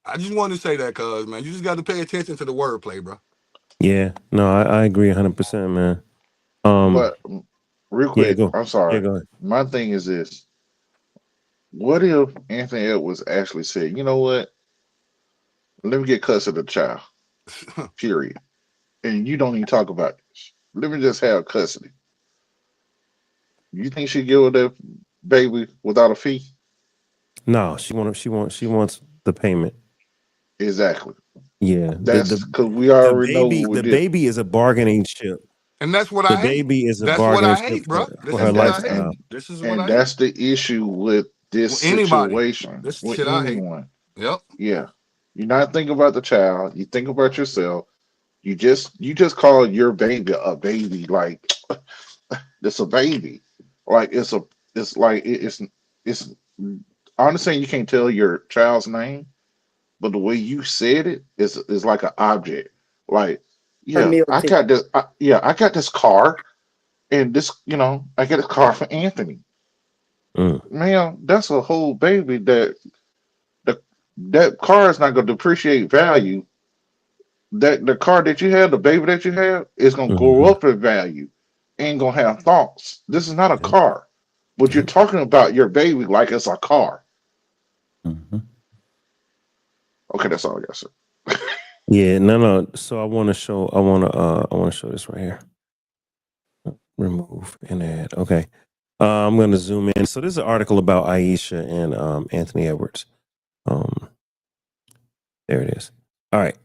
I just wanted to say that, cuz man, you just got to pay attention to the wordplay, bro. Yeah. No, I agree 100%, man. Um. But real Yeah. quick, Go. I'm Yeah. sorry. Go ahead. My thing is this: what if Anthony Edwards actually said, "You know what? Let me get custody of the child. Period. And you don't even talk about this. Let me just have custody." You think she'd give her that baby without a fee? No, she wants the payment. Exactly. Yeah. The That's the because we the already know baby what we the did. baby is a bargaining chip. And that's what The I hate. baby is a That's what bargaining I chip hate, bro. for This her is And what I that's hate. lifestyle. This is what and I hate. that's the issue with this With anybody, situation this with shit I hate. anyone. Yep. Yeah. You're not thinking about the child. You think about yourself. You just call your baby a baby like it's a baby. Like it's like it's I understand you can't tell your child's name, but the way you said it is like an object. Like, Her yeah, meal I got ticket. this. I got this car, and this, I got a car for Anthony. Mm. Man, that's a whole baby. That car is not going to depreciate value that the car that you have, the baby that you have, is gonna grow Hmm. up in value. Ain't gonna have thoughts. This is not a Yep. car, but you're Yep. talking about your baby like it's a car. Hmm. Okay, that's all I got to say. Yeah, no, no. So I want to show. I want to show this right here. Remove and add. Okay. I'm going to zoom in. So this is an article about Aisha and Anthony Edwards. Um, there it is. All right.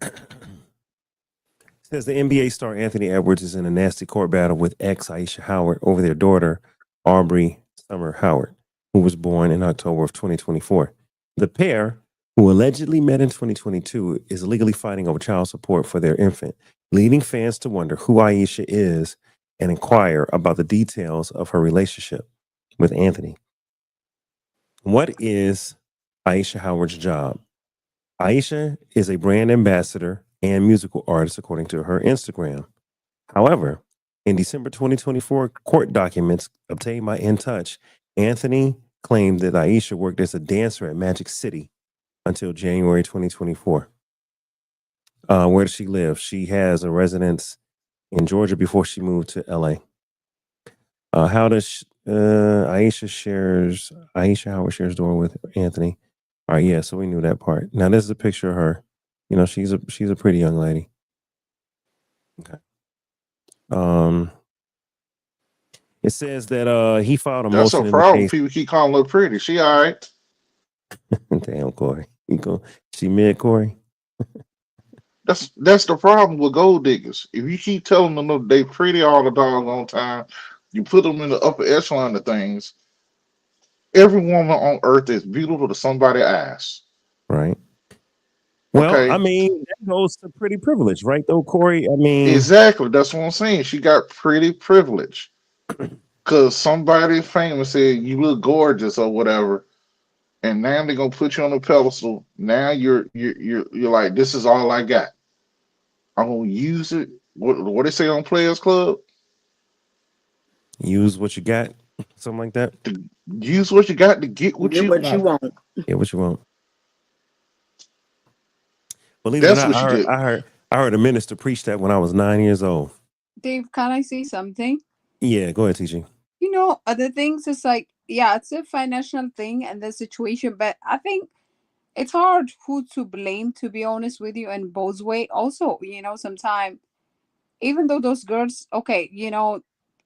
Says the NBA star Anthony Edwards is in a nasty court battle with ex Aisha Howard over their daughter, Aubrey Summer Howard, who was born in October of 2024. The pair, who allegedly met in 2022, is legally fighting over child support for their infant, leading fans to wonder who Aisha is and inquire about the details of her relationship with Anthony. What is Aisha Howard's job? Aisha is a brand ambassador and musical artist, according to her Instagram. However, in December 2024 court documents obtained by In Touch, Anthony claimed that Aisha worked as a dancer at Magic City until January 2024. Where does she live? She has a residence in Georgia before she moved to LA. How does Aisha Howard shares door with Anthony? All right, yeah, so we knew that part. Now this is a picture of her. You know, she's a pretty young lady. Okay. Um, it says that he filed a That's her motion in the problem. case. People keep calling her pretty. She all right. Damn, Corey. You go. She mid, Corey. That's the problem with gold diggers. If you keep telling them that they pretty all the doggone time, you put them in the upper echelon of things. Every woman on earth is beautiful to somebody's eyes. Right. Well, I Okay, mean, that goes to pretty privilege, right? Though, Corey. I mean, exactly. That's what I'm saying. She got pretty privilege because somebody famous said you look gorgeous or whatever, and now they're gonna put you on a pedestal. Now you're like, this is all I got. I'm gonna use it. What they say on Players Club? use what you got, something like that. To use what you got to get what Get you what you want. want. Yeah, what you want. Believe it or That's not, what she did. I heard a minister preach that when I was 9 years old. Dave, can I say something? Yeah, go ahead, teaching. You know, other things is like, yeah, it's a financial thing and the situation, but I think it's hard who to blame, to be honest with you, in both way. Also, sometimes even though those girls, okay,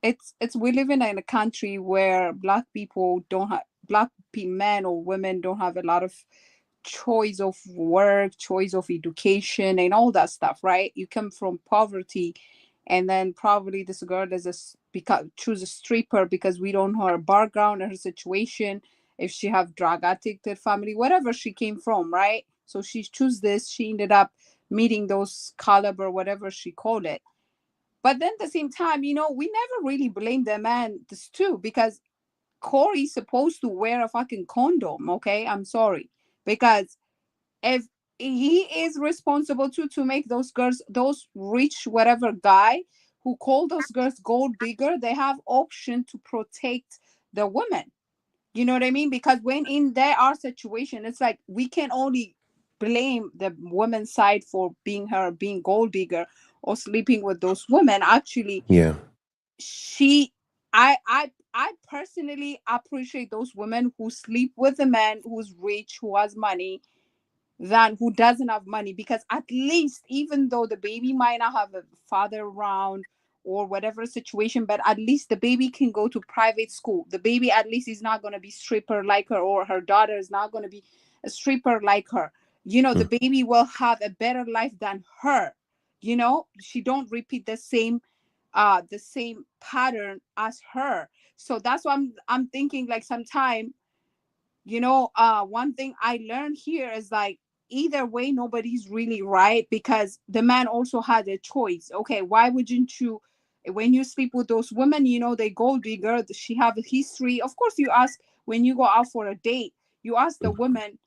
it's we live in a country where black people don't have men or women don't have a lot of choice of work, choice of education, and all that stuff, right? You come from poverty, and then probably this girl is because choose a stripper because we don't know her background or her situation, if she have drug addicted family, whatever she came from, right? So she choose this. She ended up meeting those caliber, whatever she called it. But then at the same time, we never really blame the man this too, because Corey's supposed to wear a fucking condom, okay? I'm sorry. Because if he is responsible to make those girls, those rich whatever guy who call those girls gold digger, they have option to protect the women. You know what I mean? Because when in there are situation, it's like we can only blame the woman's side for being gold digger or sleeping with those women. Actually, Yeah. she I personally appreciate those women who sleep with a man who's rich, who has money, than who doesn't have money, because at least even though the baby might not have a father around or whatever situation, but at least the baby can go to private school. The baby at least is not going to be stripper like her, or her daughter is not going to be a stripper like her. The Mm. baby will have a better life than her. She don't repeat the same pattern as her. So that's why I'm thinking, like, sometime, one thing I learned here is like, either way, nobody's really right, because the man also had a choice. Okay, why wouldn't you, when you sleep with those women, they gold digger, she have a history. Of course, you ask when you go out for a date, you ask the woman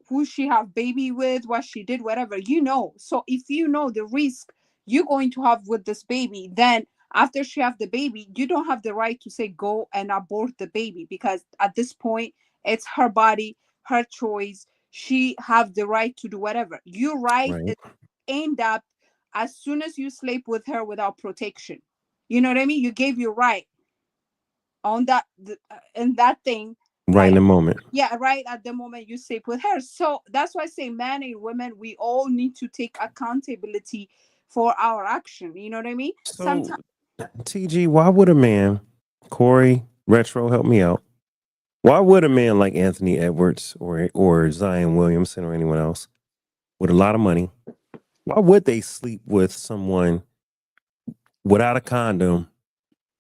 who she have baby with, what she did, whatever, so if you know the risk you're going to have with this baby, then after she have the baby, you don't have the right to say go and abort the baby, because at this point it's her body, her choice. She have the right to do whatever. Your right Right. is end up as soon as you sleep with her without protection. You know what I mean? You gave your right on that in that thing, Right in like the moment. yeah, right at the moment you sleep with her. So that's why I say men and women, we all need to take accountability for our action. You know what I mean? So, Sometimes TG, why would a man, Corey, Retro, help me out? Why would a man like Anthony Edwards or Zion Williamson or anyone else with a lot of money, why would they sleep with someone without a condom,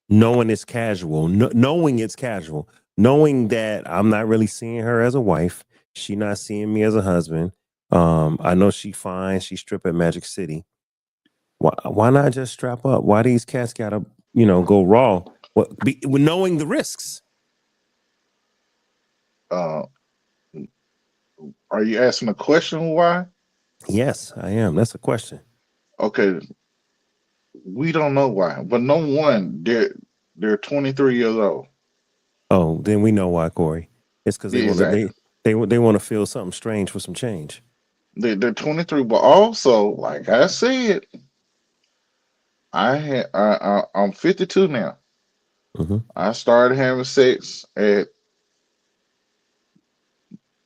knowing it's casual, knowing it's casual, knowing that I'm not really seeing her as a wife, she not seeing me as a husband. I know she fine, she strip at Magic City. Why not just strap up? Why these cats gotta, go raw? Knowing the risks. Uh, are you asking a question? Why? Yes, I am. That's a question. Okay, we don't know why, but no one. They're 23 years old. Oh, then we know why, Corey. It's because they Yeah, want to exactly. they want to feel something strange for some change. They're 23, but also, like I said, I'm 52 now. Hmm. I started having sex at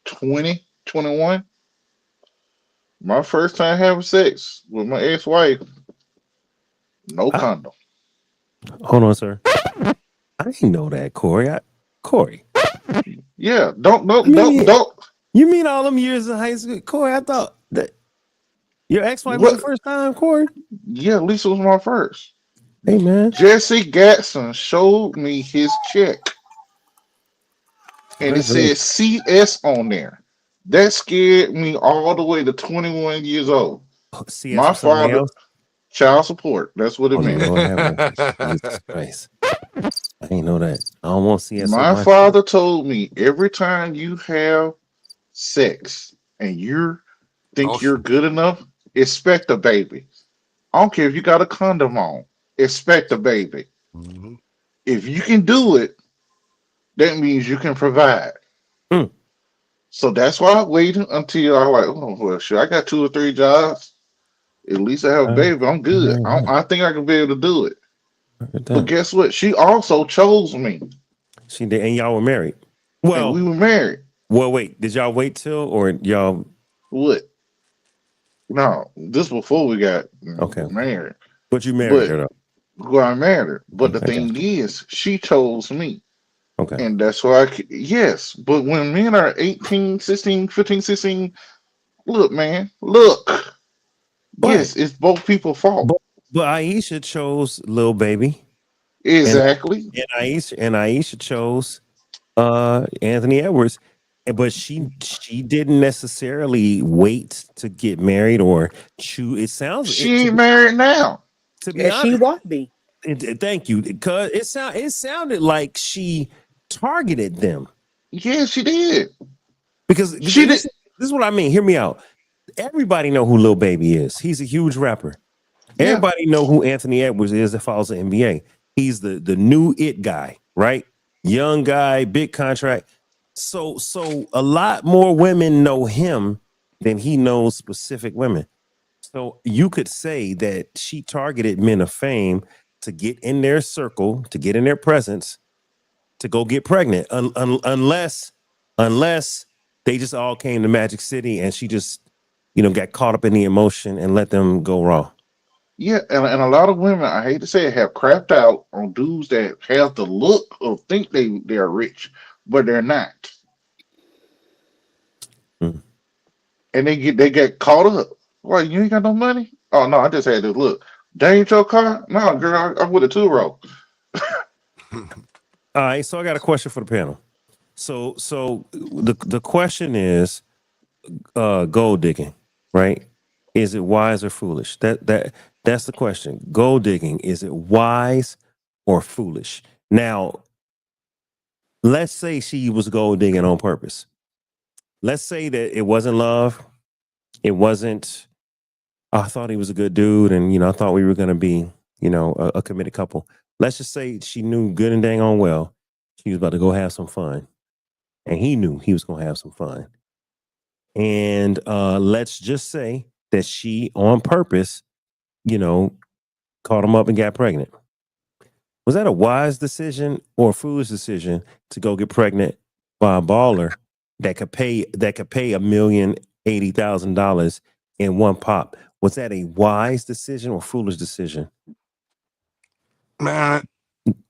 20, 21. My first time having sex with my ex-wife, no I, condom. hold on, sir. I didn't know that, Corey. Corey, Yeah, don't you don't don't mean don't. you mean all them years in high school, Corey? I thought that your ex-wife was the What? first time, Corey. Yeah, Lisa was my first. Hey, man, Jesse Gatson showed me his check, and it said congratulations. CS on there. That scared me all the way to 21 years old. CS My for somebody father, else. child support. That's what it Oh meant. Lord, have mercy, Jesus Christ! I didn't know that. I don't want CS on My my shit. father told me every time you have sex and you Oh, think you're good enough, expect a baby. I don't care if you got a condom on. Expect a baby. mhm. If you can do it, that means you can provide. Mm. So that's why I waited until I like, oh well, shit, I got two or three jobs. At least I have a I baby. I'm good. heard that. I think I can be able to do it. I heard But that. guess what? She also chose me, She did, and y'all were married. and we Well, were married. wait. Did y'all wait till or y'all? What? No, this before we got Okay, married. but you married But her though. who I married her. But the I got thing you. is, she chose me. Okay, And that's why yes. But when men are 18, 16, 15, 16, look, man, look. right. Yes, it's both people's fault. But Aisha chose Lil Baby, and Exactly. Aisha chose Anthony Edwards, but she didn't necessarily wait to get married or choose. It sounds She ain't married now. to be And she honest. won't be. Thank you, because it sounded like she targeted them Yeah, she did. because She this did. this is what I mean. Hear me out. Everybody know who Lil Baby is. He's a huge rapper. Yeah. Everybody know who Anthony Edwards is that follows the NBA. He's the new it guy, right? Young guy, big contract. So a lot more women know him than he knows specific women. So you could say that she targeted men of fame to get in their circle, to get in their presence, to go get pregnant, unless they just all came to Magic City and she just got caught up in the emotion and let them go raw. Yeah, and a lot of women, I hate to say it, have crapped out on dudes that have the look of think they're rich, but they're not. Mm. And they get caught up. Well, you ain't got no money? Oh no, I just had this look. That ain't your car? No, girl, I'm with a two row. All right, so I got a question for the panel. So the question is gold digging, right? Is it wise or foolish? That's the question. Gold digging, is it wise or foolish? Now, let's say she was gold digging on purpose. Let's say that it wasn't love. It wasn't, I thought he was a good dude and I thought we were going to be, a committed couple. Let's just say she knew good and dang on well she was about to go have some fun. And he knew he was going to have some fun. And let's just say that she, on purpose, you know, called him up and got pregnant. Was that a wise decision or a foolish decision to go get pregnant by a baller that could pay $1,080,000 in one pop? Was that a wise decision or foolish decision? Man,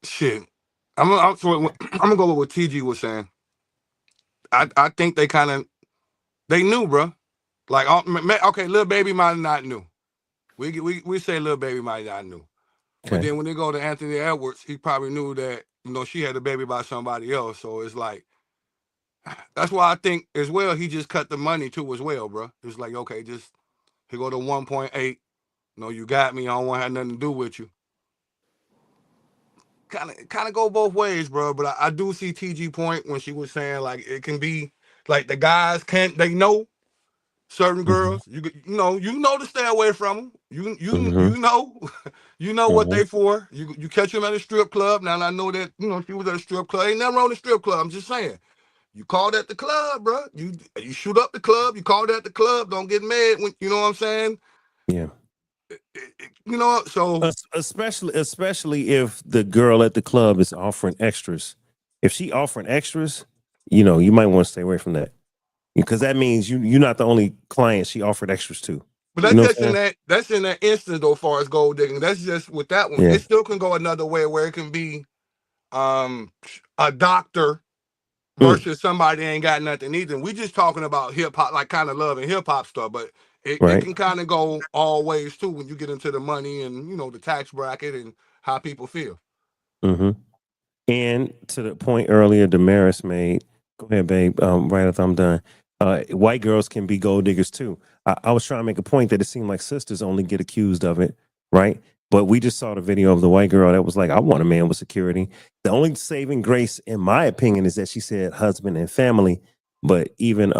shit. I'm gonna go with what TG was saying. I think they kind of they knew, bro. Like, okay, little baby might not knew. We say little baby might not knew, but Okay. then when they go to Anthony Edwards, he probably knew that she had a baby by somebody else. So it's like that's why I think as well he just cut the money too as well, bro. It's like, okay, just he go to 1.8. You got me. I don't want to have nothing to do with you. Kind of go both ways, bro. But I do see TG point when she was saying like it can be like the guys can't they know certain Hmm. girls you know to stay away from them. Hmm. You know you know what Hmm. they for. You catch them at a strip club. Now I know that she was at a strip club. Ain't nothing wrong with the strip club. I'm just saying. You called at the club, bro. You shoot up the club. You called at the club. Don't get mad when you know what I'm saying. Yeah. So Especially if the girl at the club is offering extras. If she offering extras, you might want to stay away from that because that means you're not the only client she offered extras to. But You that's know what just I'm saying? that's in that instance though, as far as gold digging. That's just with that one. Yeah. It still can go another way where it can be um a doctor Mm, versus somebody that ain't got nothing either. We just talking about hip hop, like kind of love and hip hop stuff, but it right. can kind of go all ways too when you get into the money and the tax bracket and how people feel. Hmm. And to the point earlier Damaris made, go ahead, babe. Right after I'm done. White girls can be gold diggers too. I was trying to make a point that it seemed like sisters only get accused of it, right? But we just saw the video of the white girl that was like, I want a man with security. The only saving grace, in my opinion, is that she said husband and family. But even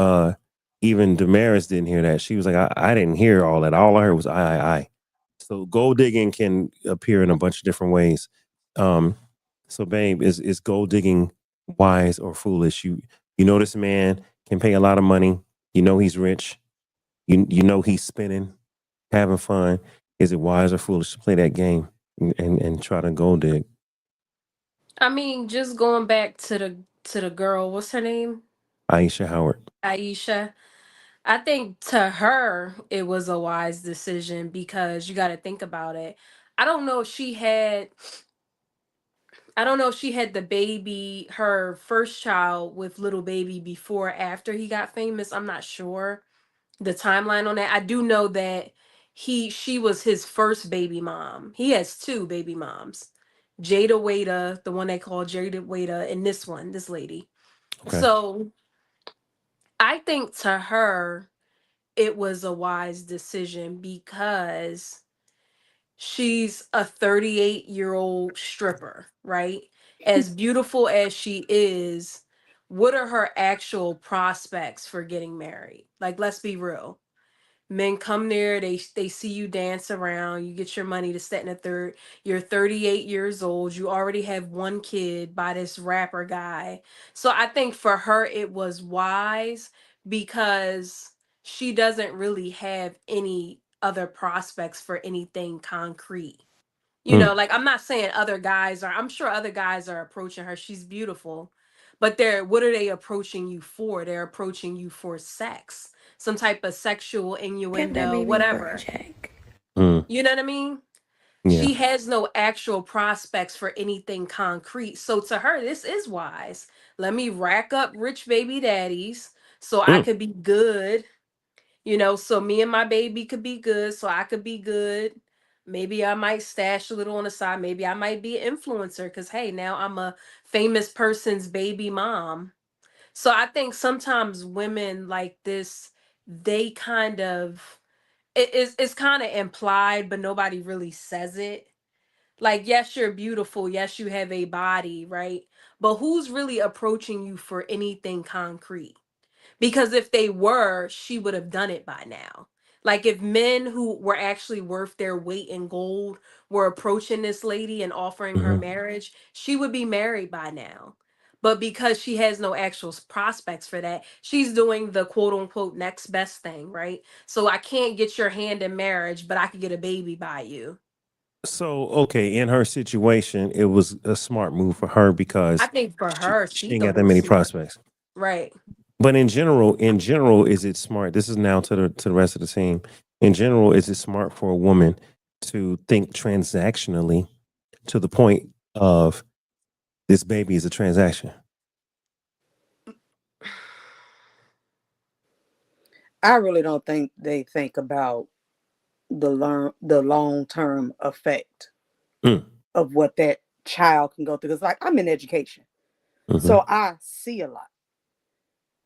Damaris didn't hear that. She was like, I didn't hear all that. All I heard was I. So gold digging can appear in a bunch of different ways. Um, so, babe, is gold digging wise or foolish? You know this man can pay a lot of money. You know he's rich. You know he's spending, having fun. Is it wise or foolish to play that game and try to gold dig? I mean, just going back to the girl, what's her name? Aisha Howard. Aisha. I think to her it was a wise decision because you got to think about it. I don't know if she had I don't know if she had the baby, her first child with little baby before or after he got famous. I'm not sure the timeline on that. I do know that she was his first baby mom. He has two baby moms. Jada Waiter, the one they call Jada Waiter, and this lady. Okay. So I think to her it was a wise decision because she's a 38-year-old stripper, right? As beautiful as she is, what are her actual prospects for getting married? Like, let's be real. Men come there, they see you dance around, you get your money to set in a third. You're 38 years old, you already have one kid by this rapper guy. So I think for her it was wise because she doesn't really have any other prospects for anything concrete. Mm, Like I'm not saying I'm sure other guys are approaching her. She's beautiful. But what are they approaching you for? They're approaching you for sex, some type of sexual Pimp that innuendo, baby for a whatever. check. mm, You know what I mean? yeah. She has no actual prospects for anything concrete. So to her, this is wise. Let me rack up rich baby daddies so I Mm, could be good, so me and my baby could be good, so I could be good. Maybe I might stash a little on the side. Maybe I might be an influencer because, hey, now I'm a famous person's baby mom. So I think sometimes women like this, they kind of, it's kind of implied, but nobody really says it. Like, yes, you're beautiful. Yes, you have a body, right? But who's really approaching you for anything concrete? Because if they were, she would have done it by now. Like if men who were actually worth their weight in gold were approaching this lady and offering her mhm. marriage, she would be married by now. but because she has no actual prospects for that, she's doing the quote unquote next best thing, right? So I can't get your hand in marriage, but I could get a baby by you. So okay, in her situation, it was a smart move for her I because think for her, she she ain't got thought it that was many smart. prospects. Right. But in general, is it smart? This is now to the rest of the team. In general, is it smart for a woman to think transactionally to the point of this baby is a transaction? I really don't think they think about the long term effect Mm, of what that child can go through. It's like I'm in education, hmm so I see a lot,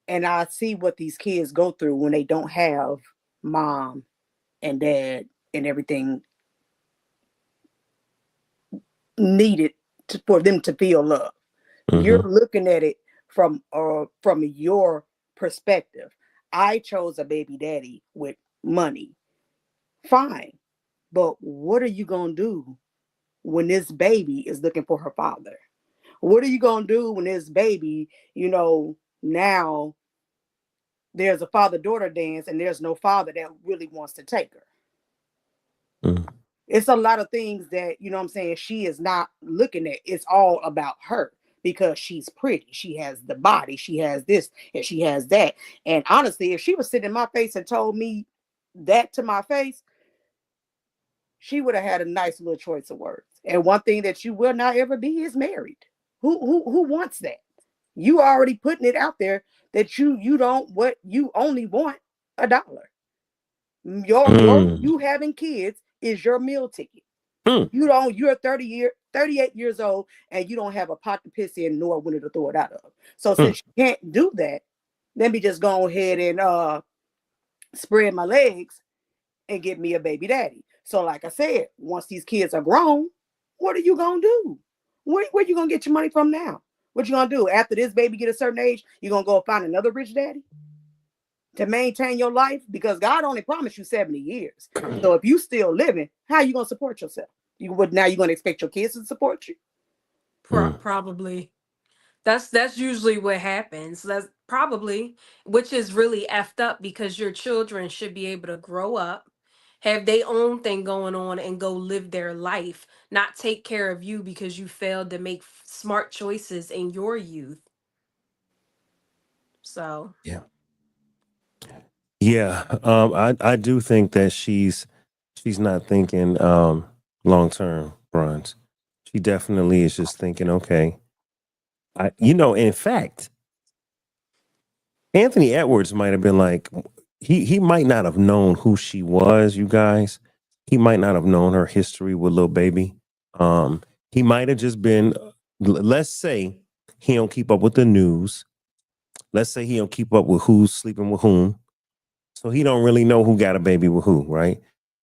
and I see what these kids go through when they don't have mom and dad and everything needed for them to feel love. You're hmm looking at it from your perspective. I chose a baby daddy with money. Fine. But what are you going to do when this baby is looking for her father? What are you going to do when this baby, now there's a father daughter dance and there's no father that really wants to take her? mm It's a lot of things that, I'm saying, she is not looking at. It's all about her because she's pretty. She has the body, she has this, and she has that. And honestly, if she was sitting in my face and told me that to my face, she would have had a nice little choice of words. And one thing that you will not ever be is married. Who wants that? You already putting it out there that you don't what you only want $1. Your mm you having kids is your meal ticket. mm You're 38 years old and you don't have a pot to piss in nor window to throw it out of. So mm since you can't do that, let me just go ahead and spread my legs and get me a baby daddy. So like I said, once these kids are grown, what are you gonna do? Where you gonna get your money from now? What you gonna do after this baby get a certain age? You gonna go find another rich daddy to maintain your life? Because God only promised you 70 years. So if you still living, how you gonna support yourself? You would now you're gonna expect your kids to support you? mm. Probably. That's usually what happens. That's probably, which is really effed up because your children should be able to grow up, have their own thing going on, and go live their life, not take care of you because you failed to make smart choices in your youth. So, Yeah, yeah. I do think that she's not thinking long term, Bronze. She definitely is just thinking, okay, in fact, Anthony Edwards might have been like, he might not have known who she was, you guys. He might not have known her history with Lil Baby. He might have just been, let's say he don't keep up with the news. Let's say he don't keep up with who's sleeping with whom. So he don't really know who got a baby with who, right?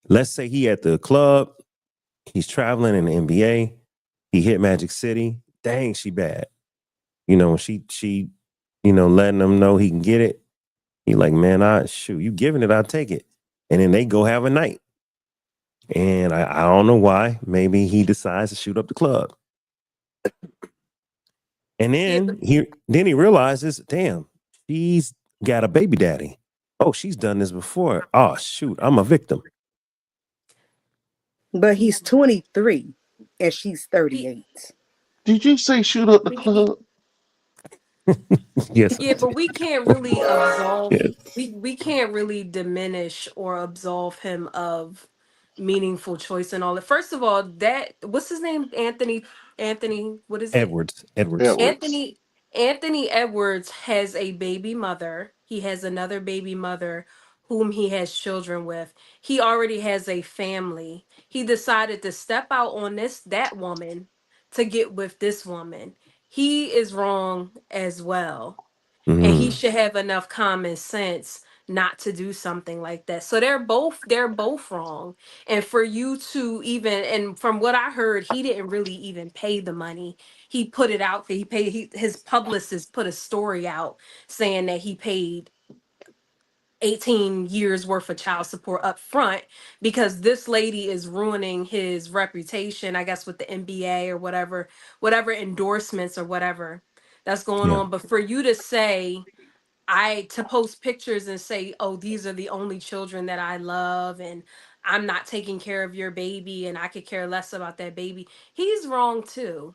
Let's say he at the club, he's traveling in the NBA, he hit Magic City. Dang, she bad. She letting him know he can get it. He like, man, you giving it, I'll take it. And then they go have a night. And I don't know why. Maybe he decides to shoot up the club. And yeah, then he realizes, damn, she's got a baby daddy. Oh, she's done this before. Oh shoot, I'm a victim. But he's 23 and she's he, 38. Did you say shoot up the he, club? Yes, I yeah, but did. we can't really absolve, Yeah. we can't really diminish or absolve him of meaningful choice and all that. First of all, that what's his name? Anthony, what is it? Edwards. Edwards. Anthony Edwards has a baby mother. He has another baby mother whom he has children with. He already has a family. He decided to step out on that woman to get with this woman. He is wrong as well. And he Mm. should have enough common sense not to do something like that. So they're both wrong. And for you to even, and from what I heard, he didn't really even pay the money. He put it out there. His publicist put a story out saying that he paid 18 years worth of child support up front because this lady is ruining his reputation, I guess, with the NBA or whatever endorsements or whatever. that's going Yeah. on. But for you to say, to post pictures and say, oh, these are the only children that I love, and I'm not taking care of your baby, and I could care less about that baby, he's wrong too.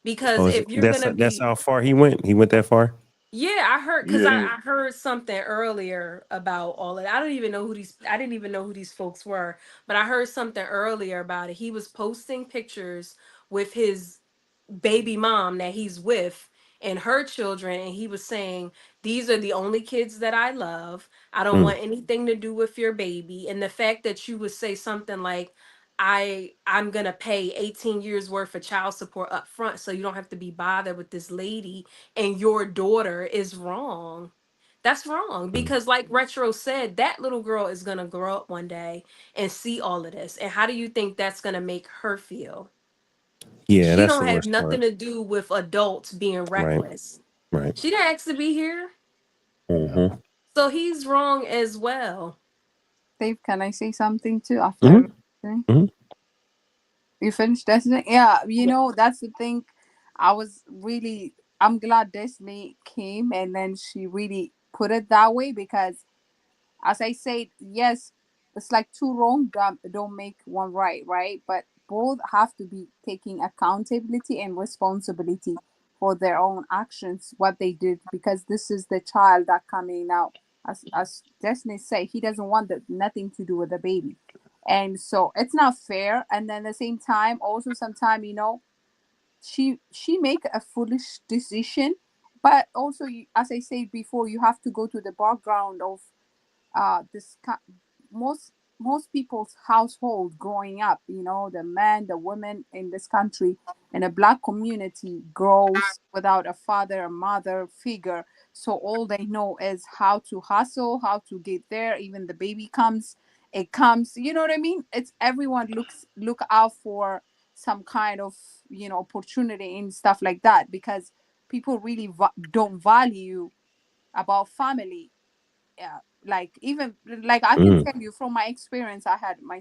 Because Oh, is if it, you're gonna that's be, how far he went. He went that far. yeah, I heard, because Yeah, I heard something earlier about all of that. I didn't even know who these folks were, but I heard something earlier about it. He was posting pictures with his baby mom that he's with and her children, and he was saying, these are the only kids that I love. I don't Mm, want anything to do with your baby. And the fact that you would say something like, I'm gonna pay 18 years worth of child support up front so you don't have to be bothered with this lady and your daughter, is wrong. That's wrong, mm. because like Retro said, that little girl is going to grow up one day and see all of this, and how do you think that's going to make her feel? Yeah, She that's don't the have worst nothing part. to do with adults being Right. reckless. Right. She didn't ask to be here. Mm-hmm. So he's wrong as well. Dave, can I say something too after? Mm-hmm. Okay? Mm-hmm. You finished Destiny? Yeah, that's the thing. I'm glad Destiny came and then she really put it that way, because as I said, yes, it's like two wrong don't make one right, right? But both have to be taking accountability and responsibility for their own actions, what they did, because this is the child that coming out. As Destiny say, he doesn't want nothing to do with the baby, and so it's not fair. And then at the same time, also sometimes she make a foolish decision, but also as I said before, you have to go to the background of this most most people's household growing up, the man, the woman in this country, in a black community, grows without a father or mother figure. So all they know is how to hustle, how to get there. Even the baby comes, it comes, you know what I mean? It's everyone look out for some kind of opportunity and stuff like that, because people really don't value about family. Yeah, like even like I can Mm. tell you from my experience, I had my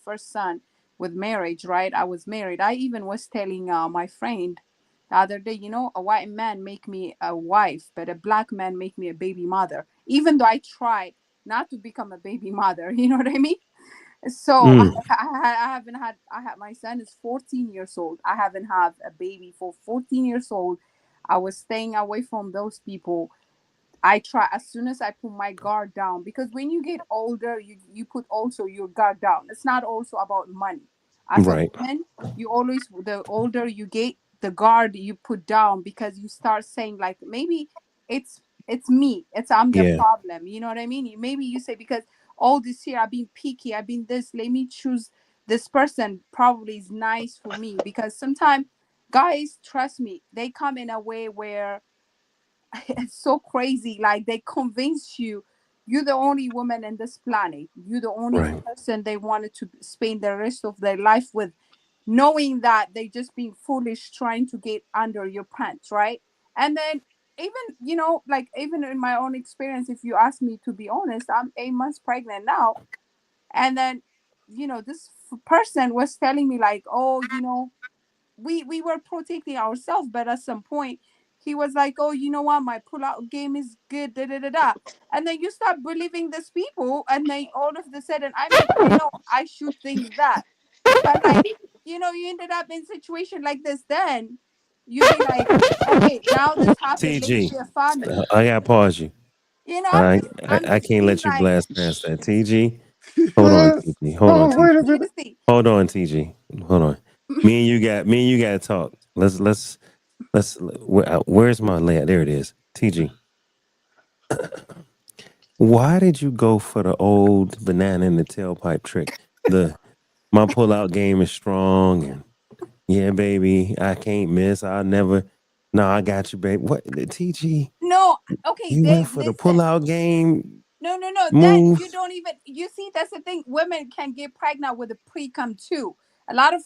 first son with marriage, right? I was married. I even was telling my friend the other day, a white man make me a wife, but a black man make me a baby mother, even though I tried not to become a baby mother. You know what I mean? So Mm. I haven't had I have my son is 14 years old. I haven't had a baby for 14 years old. I was staying away from those people. I try as soon as I put my guard down, because when you get older, you put also your guard down. It's not also about money. As a Right. woman, you always, the older you get, the guard you put down, because you start saying like, maybe it's me, I'm the Yeah. problem. You know what I mean? Maybe you say, because all this year I've been picky, I've been this. Let me choose this person. Probably is nice for me, because sometimes guys, trust me, they come in a way where it's so crazy. Like they convince you you're the only woman in this planet. You're the only Right. person they wanted to spend the rest of their life with, knowing that they just being foolish trying to get under your pants, right? And then even like even in my own experience, if you ask me to be honest, I'm 8 months pregnant now, and then this person was telling me like, oh, we were protecting ourselves, but at some point he was like, oh, you know what, my pull-out game is good, da da da da. And then you start believing these people, and then all of a sudden, I mean, I know I should think that, but like, you ended up in situation like this, then you be like, okay, now this happened, let's TG, be a family. I gotta pause you. I'm I, just I'm I just can't being let you like, blast past that. TG, hold on, yeah. TG. Hold on, Oh, TG. wait a minute. seriously. Hold on, TG. Hold on. Me and you got to talk. Where's my layout? There it is. TG. Why did you go for the old banana in the tailpipe trick? The My pullout game is strong, and yeah, baby, I can't miss. I'll never. No, I got you, baby. What the TG? No, okay, You went Dave, for the listen. pullout game No, no, no. Then move. you don't even. You see, that's the thing. Women can get pregnant with a pre-cum too. A lot of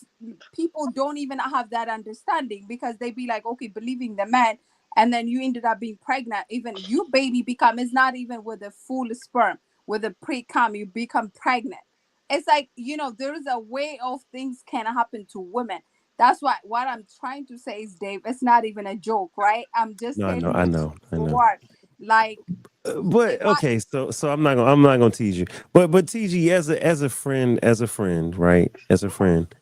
people don't even have that understanding, because they be like, okay, believing the man, and then you ended up being pregnant. Even you baby become is not even with a full sperm. With a pre-cum, you become pregnant. It's like there is a way of things can happen to women. That's what I'm trying to say is, Dave, it's not even a joke, right? I'm just No, I know, telling I you know, I know. what, like, if But I, okay, so I'm not gonna tease you. But TG, as a friend, right? As a friend,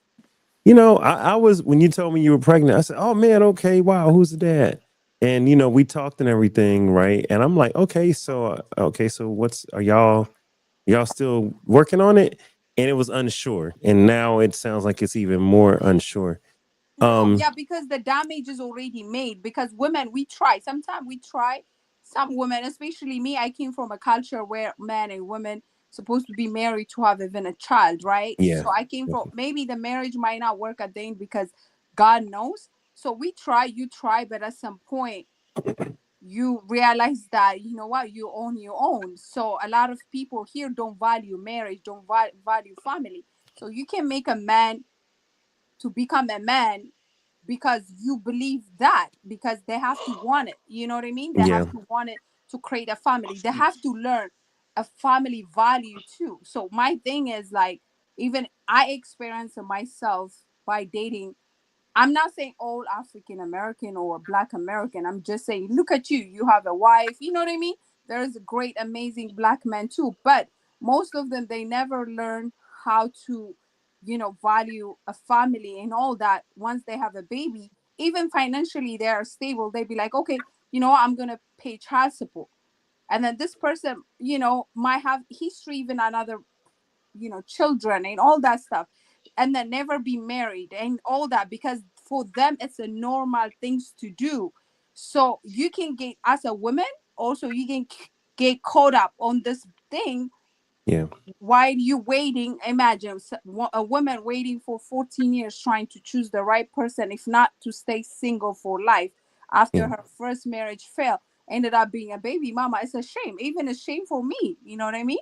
I was when you told me you were pregnant. I said, "Oh man, okay, wow, who's the dad?" And we talked and everything, right? And I'm like, okay, so what's are y'all still working on it? And it was unsure, and now it sounds like it's even more unsure. no, Um, yeah, because the damage is already made. Because women, we try. Sometimes we try. Some women, especially me, I came from a culture where men and women supposed to be married to have even a child, right? yeah, So I came from, maybe the marriage might not work at the end because God knows. So we try, you try, but at some point you realize that, you know what, you own your own. So a lot of people here don't value marriage, don't value family. So you can make a man to become a man because you believe that, because they have to want it, you know what I mean, they yeah, have to want it to create a family, they have to learn a family value too. So my thing is like, even I experience it myself by dating. I'm not saying all African American or Black American. I'm just saying, look at you. You have a wife. You know what I mean? There's great, amazing Black men too. But most of them, they never learn how to, value a family and all that. Once they have a baby, even financially, they are stable. They be like, okay, I'm going to pay child support. And then this person, might have history, even another, children and all that stuff, and then never be married and all that, because for them it's a normal things to do. So you can get, as a woman, also you can get caught up on this thing yeah, while you waiting. Imagine a woman waiting for 14 years trying to choose the right person, if not to stay single for life, yeah, after her first marriage failed, ended up being a baby mama. It's a shame, even a shame for me, you know what I mean?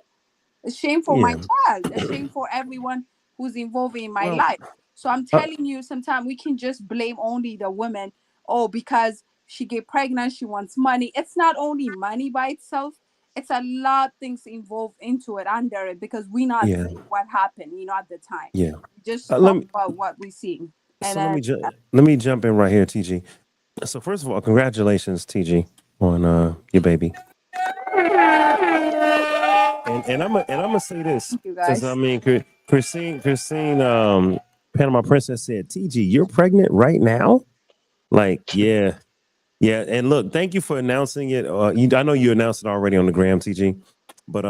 A shame for my yeah. child, a shame for everyone who's involved in my Well, life. So I'm telling you, sometimes we can just blame only the women. Oh, because she get pregnant, she wants money. It's not only money by itself. It's a lot things involved into it, under it, because we not yeah, there what happened, at the time. yeah. We just Let talk me about what we see. And so then let me jump in right here, TG. So first of all, congratulations, TG, on your baby. And I'm gonna say this thank you because I guys. mean, Christine, Panama Princess said, "TG, you're pregnant right now." Like, yeah, yeah. And look, thank you for announcing it. I know you announced it already on the gram, TG, but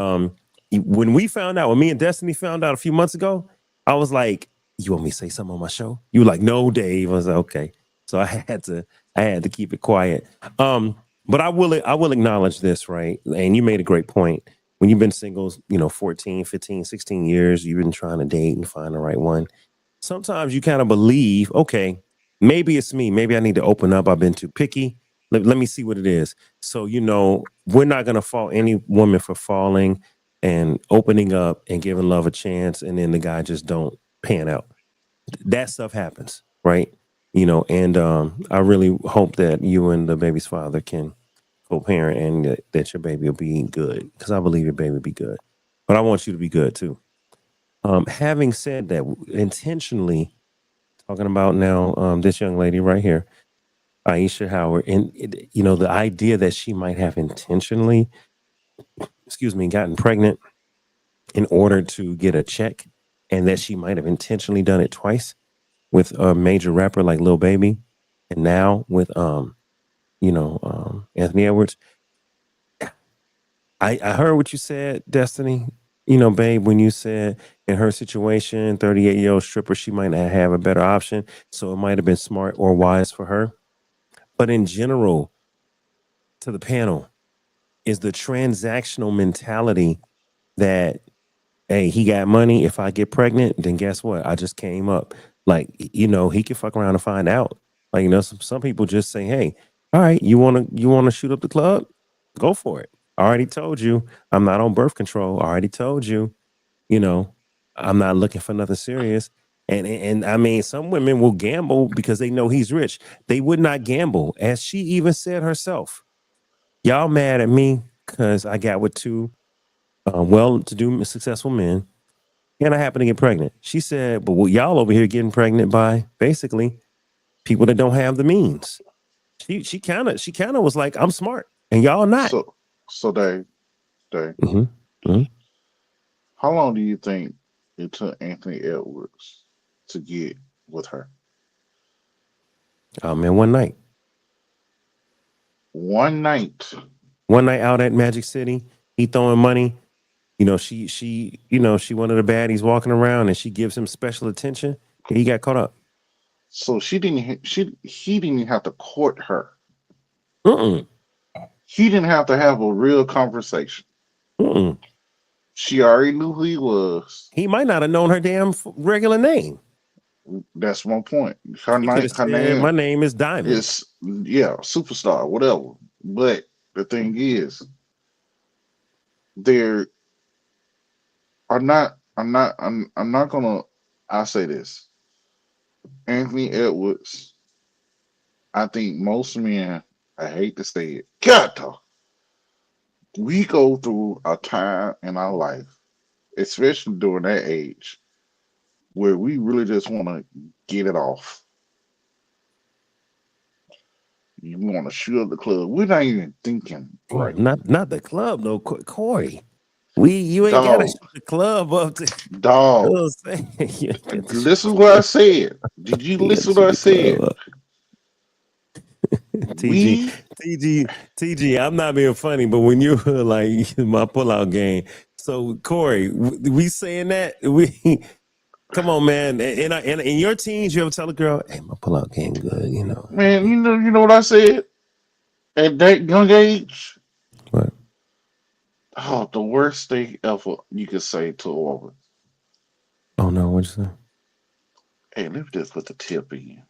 when we found out, when me and Destiny found out a few months ago, I was like, "You want me to say something on my show?" You were like, "No, Dave." I was like, "Okay." So I had to keep it quiet. Um, but I will acknowledge this, right? And you made a great point. When you've been single, 14, 15, 16 years, you've been trying to date and find the right one. Sometimes you kind of believe, okay, maybe it's me. Maybe I need to open up. I've been too picky. Let me see what it is. So, we're not going to fault any woman for falling and opening up and giving love a chance. And then the guy just don't pan out. That stuff happens, right? And I really hope that you and the baby's father can co-parent and that your baby will be good, because I believe your baby will be good. But I want you to be good too. Having said that, intentionally talking about now, this young lady right here, Aisha Howard, and the idea that she might have intentionally, excuse me, gotten pregnant in order to get a check, and that she might have intentionally done it twice with a major rapper like Lil Baby, and now with Anthony Edwards. I heard what you said, Destiny. Babe, when you said in her situation, 38-year-old stripper, she might not have a better option. So it might have been smart or wise for her. But in general, to the panel, is the transactional mentality that, hey, he got money. If I get pregnant, then guess what? I just came up. Like, he can fuck around and find out. Like, some people just say, hey, all right, you wanna shoot up the club? Go for it. I already told you I'm not on birth control. I already told you, you know, I'm not looking for nothing serious. And I mean, some women will gamble because they know he's rich. They would not gamble, as she even said herself. Y'all mad at me because I got with two well-to-do, successful men. and I happen to get pregnant. She said, but y'all over here getting pregnant by basically people that don't have the means. She kind of was like, I'm smart and y'all not. So Dave, Mm-hmm. Mm-hmm. how long do you think it took Anthony Edwards to get with her? Oh man, one night. One night. One night out at Magic City, he throwing money. You know, she one of the baddies walking around and she gives him special attention. And he got caught up. So he didn't even have to court her. Mm-mm. He didn't have to have a real conversation. Mm-mm. She already knew who he was. He might not have known her damn regular name. That's one point. Her He could have said, name my name is Diamond. is superstar, whatever. But the thing is, there are not. I'm not gonna. I'll say this. Anthony Edwards. I think most men. I hate to say it. God, though, we go through a time in our life, especially during that age, where we really just want to get it off. You want to shoot up the club. We're not even thinking right. Not the club though, Corey. You ain't gotta shoot the club up to dog. Listen to what I said. Did you listen to what I said? TG, I'm not being funny, but when you were like my pullout game, so Corey, we saying that come on, man. In your teens, you ever tell a girl, "Hey, my pullout game good," you know? Man, you know what I said at that young age. What? Oh, the worst thing ever you could say to a woman. Oh no, what'd you say? Hey, let me just put the tip in.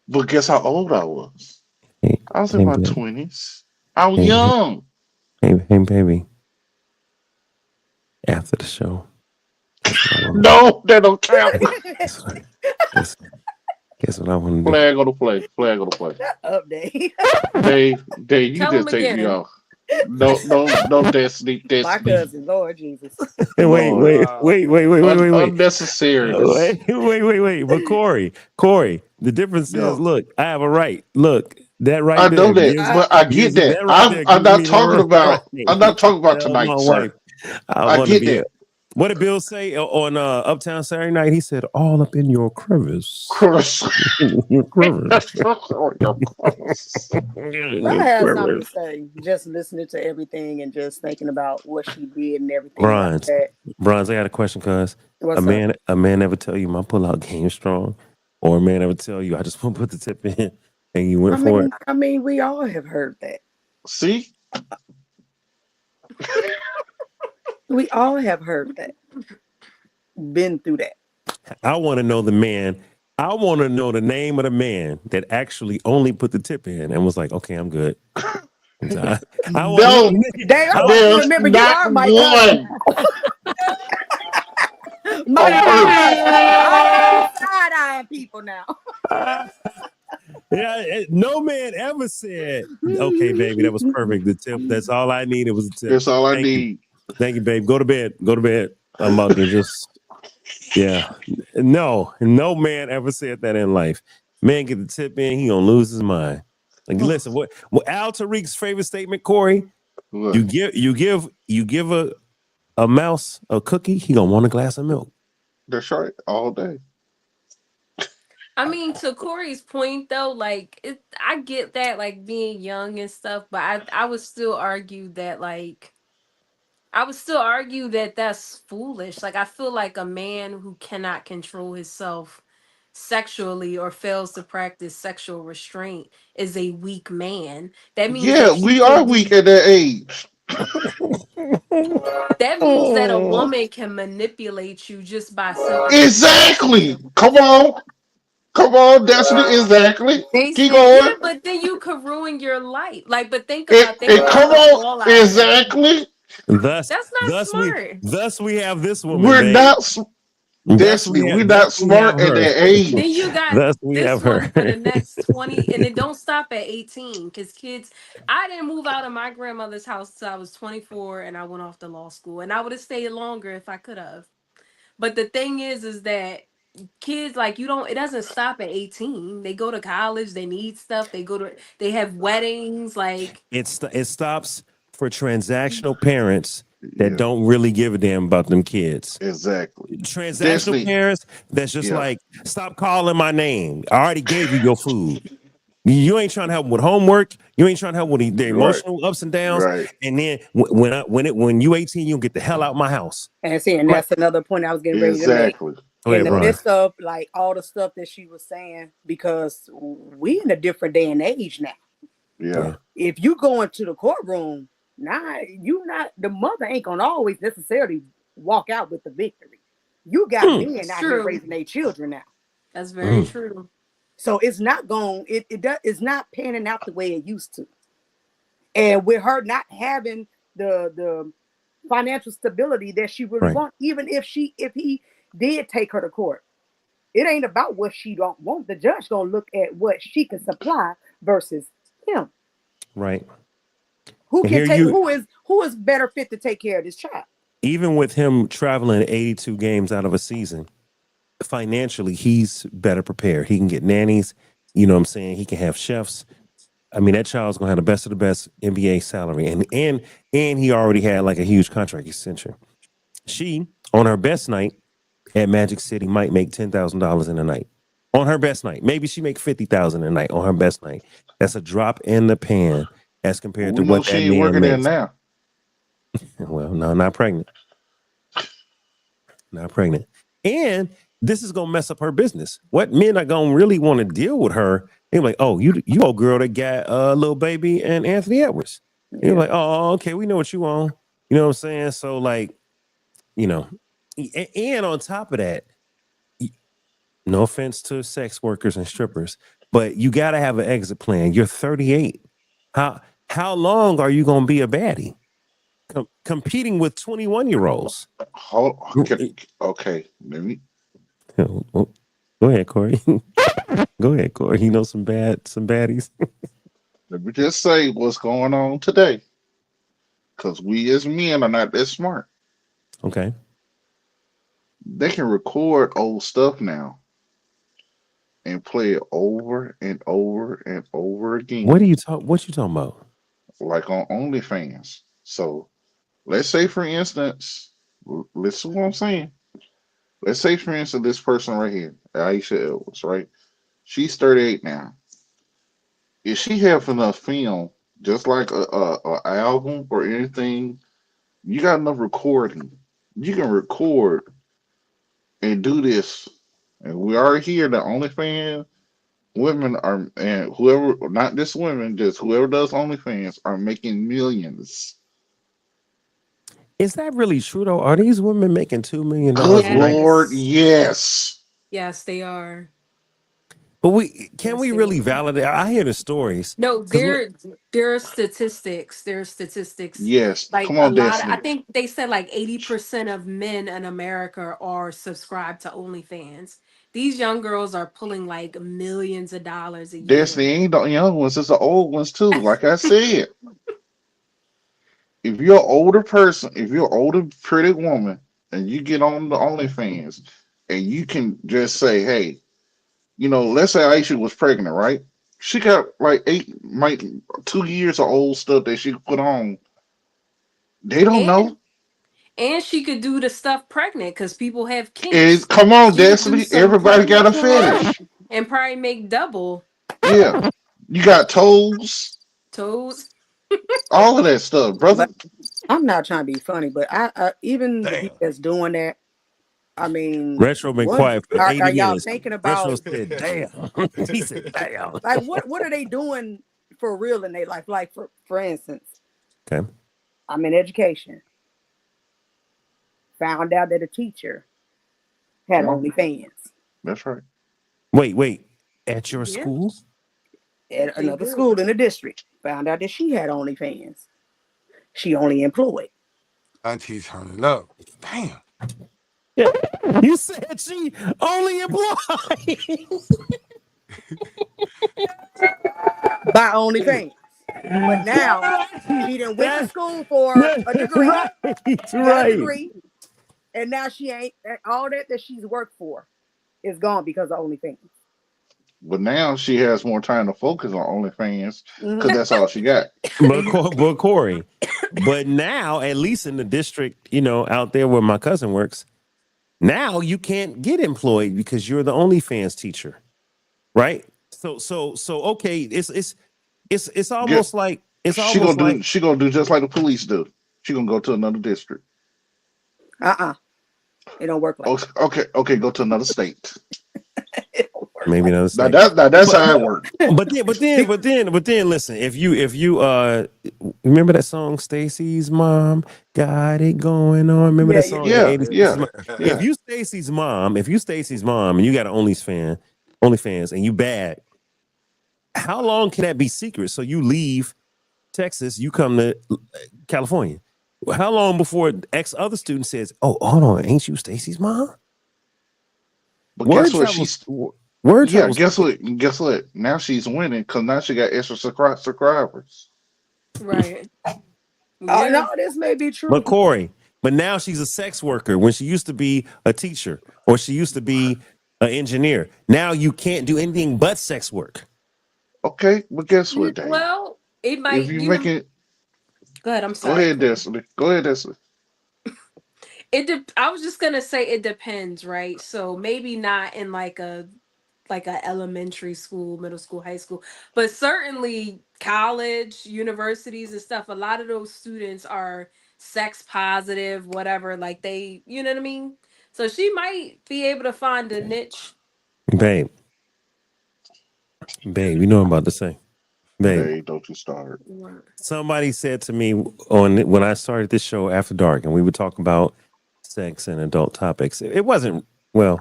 But guess how old I was? I was in my 20s. I was young. Hey, baby. After the show. No, that don't count. Guess what I want to do? Flag on the play. Update. Dave, you just take me off. No, Destiny. My cousin, Lord Jesus. Wait. Unnecessary. Wait. But Corey, the difference is, look, I have a right. Look, that right I there. know that, but I get that. I'm not talking about tonight, sir. I get that. What did Bill say on Uptown Saturday Night? He said, "All up in your crevice." Your crevice. I had something to say. Just listening to everything and just thinking about what she did and everything. Bronze, I got a question, cuz a man ever tell you my pullout game is strong, or a man ever tell you I just want to put the tip in and you went for it? I mean, we all have heard that. See. We all have heard that. Been through that. I want to know the man. I want to know the name of the man that actually only put the tip in and was like, "Okay, I'm good." I remember you are my one. My God, side-eyeing people now. Yeah, no man ever said, "Okay, baby, that was perfect. The tip. That's all I needed was a tip." That's all I need. Thank you, babe. Go to bed. I'm about to just, yeah. No man ever said that in life. Man get the tip in, he gonna lose his mind. Like, listen, what Al Tariq's favorite statement, Corey? What? You give a mouse a cookie, he gonna want a glass of milk. That's right, all day. I mean, to Corey's point though, like I get that, like being young and stuff, but I would still argue that that's foolish. Like, I feel like a man who cannot control himself sexually or fails to practice sexual restraint is a weak man. That means we are weak at that age. That means that a woman can manipulate you just by exactly. Come on, Destiny. Exactly. Keep going. Yeah, but then you could ruin your life. Like, but think about come on. Exactly. That's not smart. Thus we have this woman. We're not. Destiny, we not Thus we have smart at her. that Then you age. got Thus we this have her. one for the next 20, and it don't stop at 18 because kids, I didn't move out of my grandmother's house till I was 24 and I went off to law school. And I would have stayed longer if I could have. But the thing is that kids, like, you don't, it doesn't stop at 18. They go to college, they need stuff, they have weddings, like, It stops for transactional parents that Yeah, don't really give a damn about them kids. exactly. Transactional Destiny, parents that's just yeah, like, stop calling my name. I already gave you your food. You ain't trying to help with homework. You ain't trying to help with the right, emotional ups and downs. right, And then when you 18, you get the hell out my house. And see, and Right. that's another point I was getting ready to make. exactly. Go In ahead, the Brian. midst of like all the stuff that she was saying, because we in a different day and age now. Yeah, If you go into the courtroom, the mother ain't gonna always necessarily walk out with the victory. You got men it's out here true. raising their children now. That's very true. So it's not it's not panning out the way it used to. And with her not having the financial stability that she really Right. wants, even if he did take her to court, it ain't about what she don't want. The judge gonna look at what she can supply versus him. Right. Who And can here take you, who is better fit to take care of this child? even with him traveling 82 games out of a season, financially, he's better prepared. He can get nannies. You know what I'm saying? He can have chefs. I mean, that child's gonna have the best of the best NBA salary, and he already had like a huge contract extension. She, on her best night at Magic City, might make $10,000 in a night. On her best night, maybe she make 50,000 a night on her best night. That's a drop in the pan as compared to we know what she that ain't man working there makes. now. Well, no, not pregnant. Not pregnant. And this is gonna mess up her business. What men are gonna really want to deal with her? They're like, oh, you old girl that got Little Baby and Anthony Edwards. Yeah. You're like, oh, okay, we know what you want. You know what I'm saying? So like, you know, and on top of that, no offense to sex workers and strippers, but you got to have an exit plan. You're 38. How long are you gonna be a baddie? Competing with 21-year-olds. Okay, let me. Go ahead, Corey. Go ahead, Corey. You know some baddies. Let me just say what's going on today. Because we as men are not that smart. Okay. They can record old stuff now and play it over and over and over again. What you talking about? Like on OnlyFans. So let's say, for instance, listen to what I'm saying. Let's say, for instance, this person right here, Aisha Edwards, right? She's 38 now. If she have enough film, just like a album or anything, you got enough recording. You can record and do this. And we are here, the OnlyFans women are, and whoever, not just women, just whoever does OnlyFans are making millions. Is that really true though? Are these women making $2 million Good a night? Lord, Yes. yes. Yes, they are. But can Yes, we they really are. validate? I hear the stories. No, Because there are statistics. There are statistics. Yes. Like Come a on, lot of, I Destiny. think they said like 80% of men in America are subscribed to OnlyFans. These young girls are pulling like millions of dollars a Destiny year. ain't the young ones, it's the old ones too. Like I said, if you're an older person, if you're an older, pretty woman, and you get on the OnlyFans and you can just say, hey, let's say Aisha was pregnant, right? She got like 2 years of old stuff that she could put on. They don't know. And and she could do the stuff pregnant because people have And kinks. come on, She could do Destiny. some Everybody got pregnant a porn fetish. and probably make double Yeah. You got toes, toes. all of that stuff, brother. But I'm not trying to be funny, but I even the Damn. people that's doing that, I mean, Retro been what quiet for are 80 y'all minutes. thinking Retro about? said, damn. He said, damn. Like, what are they doing for real in their life? Like, for instance, Okay. I'm in education. Found out that a teacher had Come on. OnlyFans That's right. Wait. At your Yeah, school? at they another do. school in the district. Found out that she had OnlyFans. She only employed. Auntie's turning up. Damn. Yeah. You said she only employs. By OnlyFans. But now she done went to That, school for a degree, right, got a right. degree, and now she ain't all that she's worked for is gone because of OnlyFans. But now she has more time to focus on OnlyFans because Mm-hmm. that's all she got. But Corey, but now at least in the district, out there where my cousin works, now you can't get employed because you're the OnlyFans teacher, right? So okay, it's Get almost like it's she almost gonna like do she gonna do just like the police do. She gonna go to another district. It don't work like Okay, okay, go to another state. that. It don't work maybe like another Now state. that's But how it but works. but then listen, if you remember that song Stacy's mom got it going on. Remember yeah, that yeah, song in the yeah. Yeah, 80s? yeah, If yeah. you Stacy's mom and you got an OnlyFans and you bad, how long can that be secret? So you leave Texas, you come to California. How long before X other student says, "Oh, hold on, ain't you Stacy's mom?" But Word guess what? travels. She's Word yeah. travels Guess quick. what? Guess what? Now she's winning because now she got extra subscribers. Right. No, Yeah. this may be But true. Corey, but now she's a sex worker when she used to be a teacher or she used to be an engineer. Now you can't do anything but sex work. Okay, but guess what, Dave? Well, it If might, you make it, go ahead. I'm go sorry, ahead, Corey. Destiny. Go ahead, Destiny. I was just gonna say it depends, right? So maybe not in like a elementary school, middle school, high school, but certainly college, universities and stuff. A lot of those students are sex positive, whatever. Like you know what I mean. So she might be able to find a niche. Babe, you know what I'm about to say. Babe, Dave, don't you start. Right. somebody said to me when I started this show After Dark and we would talk about sex and adult topics. It wasn't well,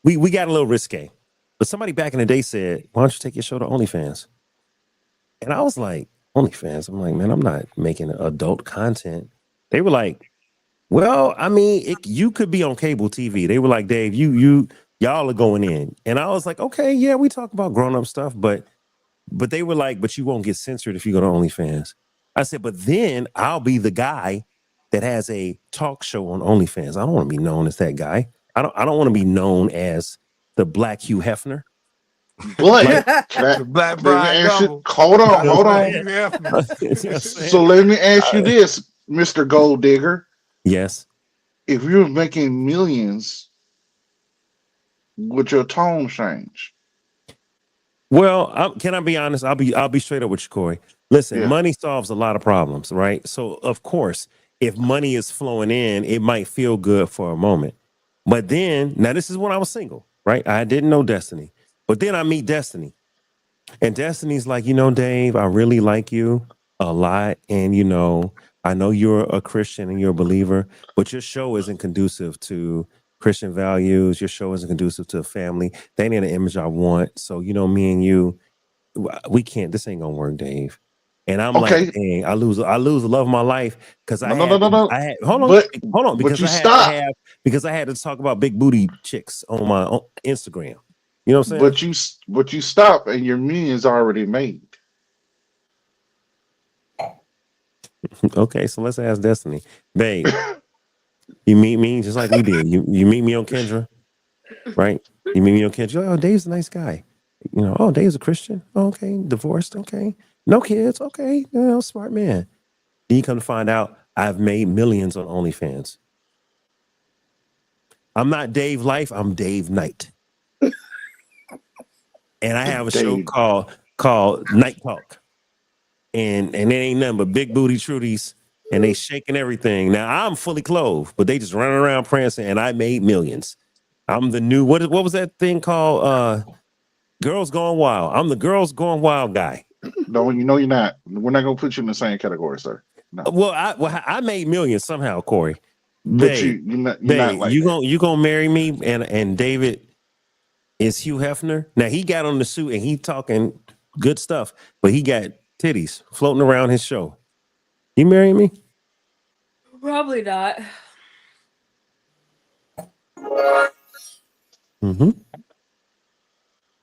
we got a little risque. But somebody back in the day said, "Why don't you take your show to OnlyFans?" And I was like, OnlyFans? I'm like, man, I'm not making adult content. They were like, well, I mean, you could be on cable TV. They were like, Dave, y'all are going in. And I was like, okay, yeah, we talk about grown up stuff, but they were like, but you won't get censored if you go to OnlyFans. I said, but then I'll be the guy that has a talk show on OnlyFans. I don't want to be known as that guy. I don't want to be known as the Black Hugh Hefner. But Like, can I, The Black let me Bride ask you. Gumble. Hold on, Not the you know hold what I'm Black on. Hugh saying? Hefner. You know what I'm saying? So let me ask you this, Mister Gold Digger. Yes. If you're making millions, would your tone change? Well, can I be honest? I'll be straight up with you, Corey. Listen, Yeah. money solves a lot of problems, right? So of course, if money is flowing in, it might feel good for a moment. But then, now this is when I was single, right? I didn't know Destiny. But then I meet Destiny. And Destiny's like, Dave, I really like you a lot. And, I know you're a Christian and you're a believer, but your show isn't conducive to Christian values. Your show isn't conducive to a family. They ain't an image I want. So, me and you, we can't, this ain't gonna work, Dave. And I'm like, Okay. dang, I lose the love of my life because No, no, no, no, no. hold on, But because you I had to stop. have, because I had to talk about big booty chicks on my Instagram. You know what I'm saying? But you stop, and your millions already made. Okay, so let's ask Destiny. Babe, you meet me just like we did. You meet me on Kendra, right? You meet me on Kendra. Oh, Dave's a nice guy. Oh, Dave's a Christian. Oh, okay, divorced. Okay, no kids. Okay, smart man. Then you come to find out I've made millions on OnlyFans. I'm not Dave Life. I'm Dave Knight, and I have a show Dave, called Night Talk, and it ain't nothing but big booty trudies, and they shaking everything. Now I'm fully clothed, but they just running around prancing, and I made millions. I'm the new what was that thing called? Girls Gone Wild. I'm the Girls Gone Wild guy. no, you know you're not. We're not gonna put you in the same category, sir. No. Well, I made millions somehow, Corey. But Babe, you're not like that. you gonna marry me? And David is Hugh Hefner. Now he got on the suit and he talking good stuff, but he got titties floating around his show. You marry me? Probably not. Mm-hmm.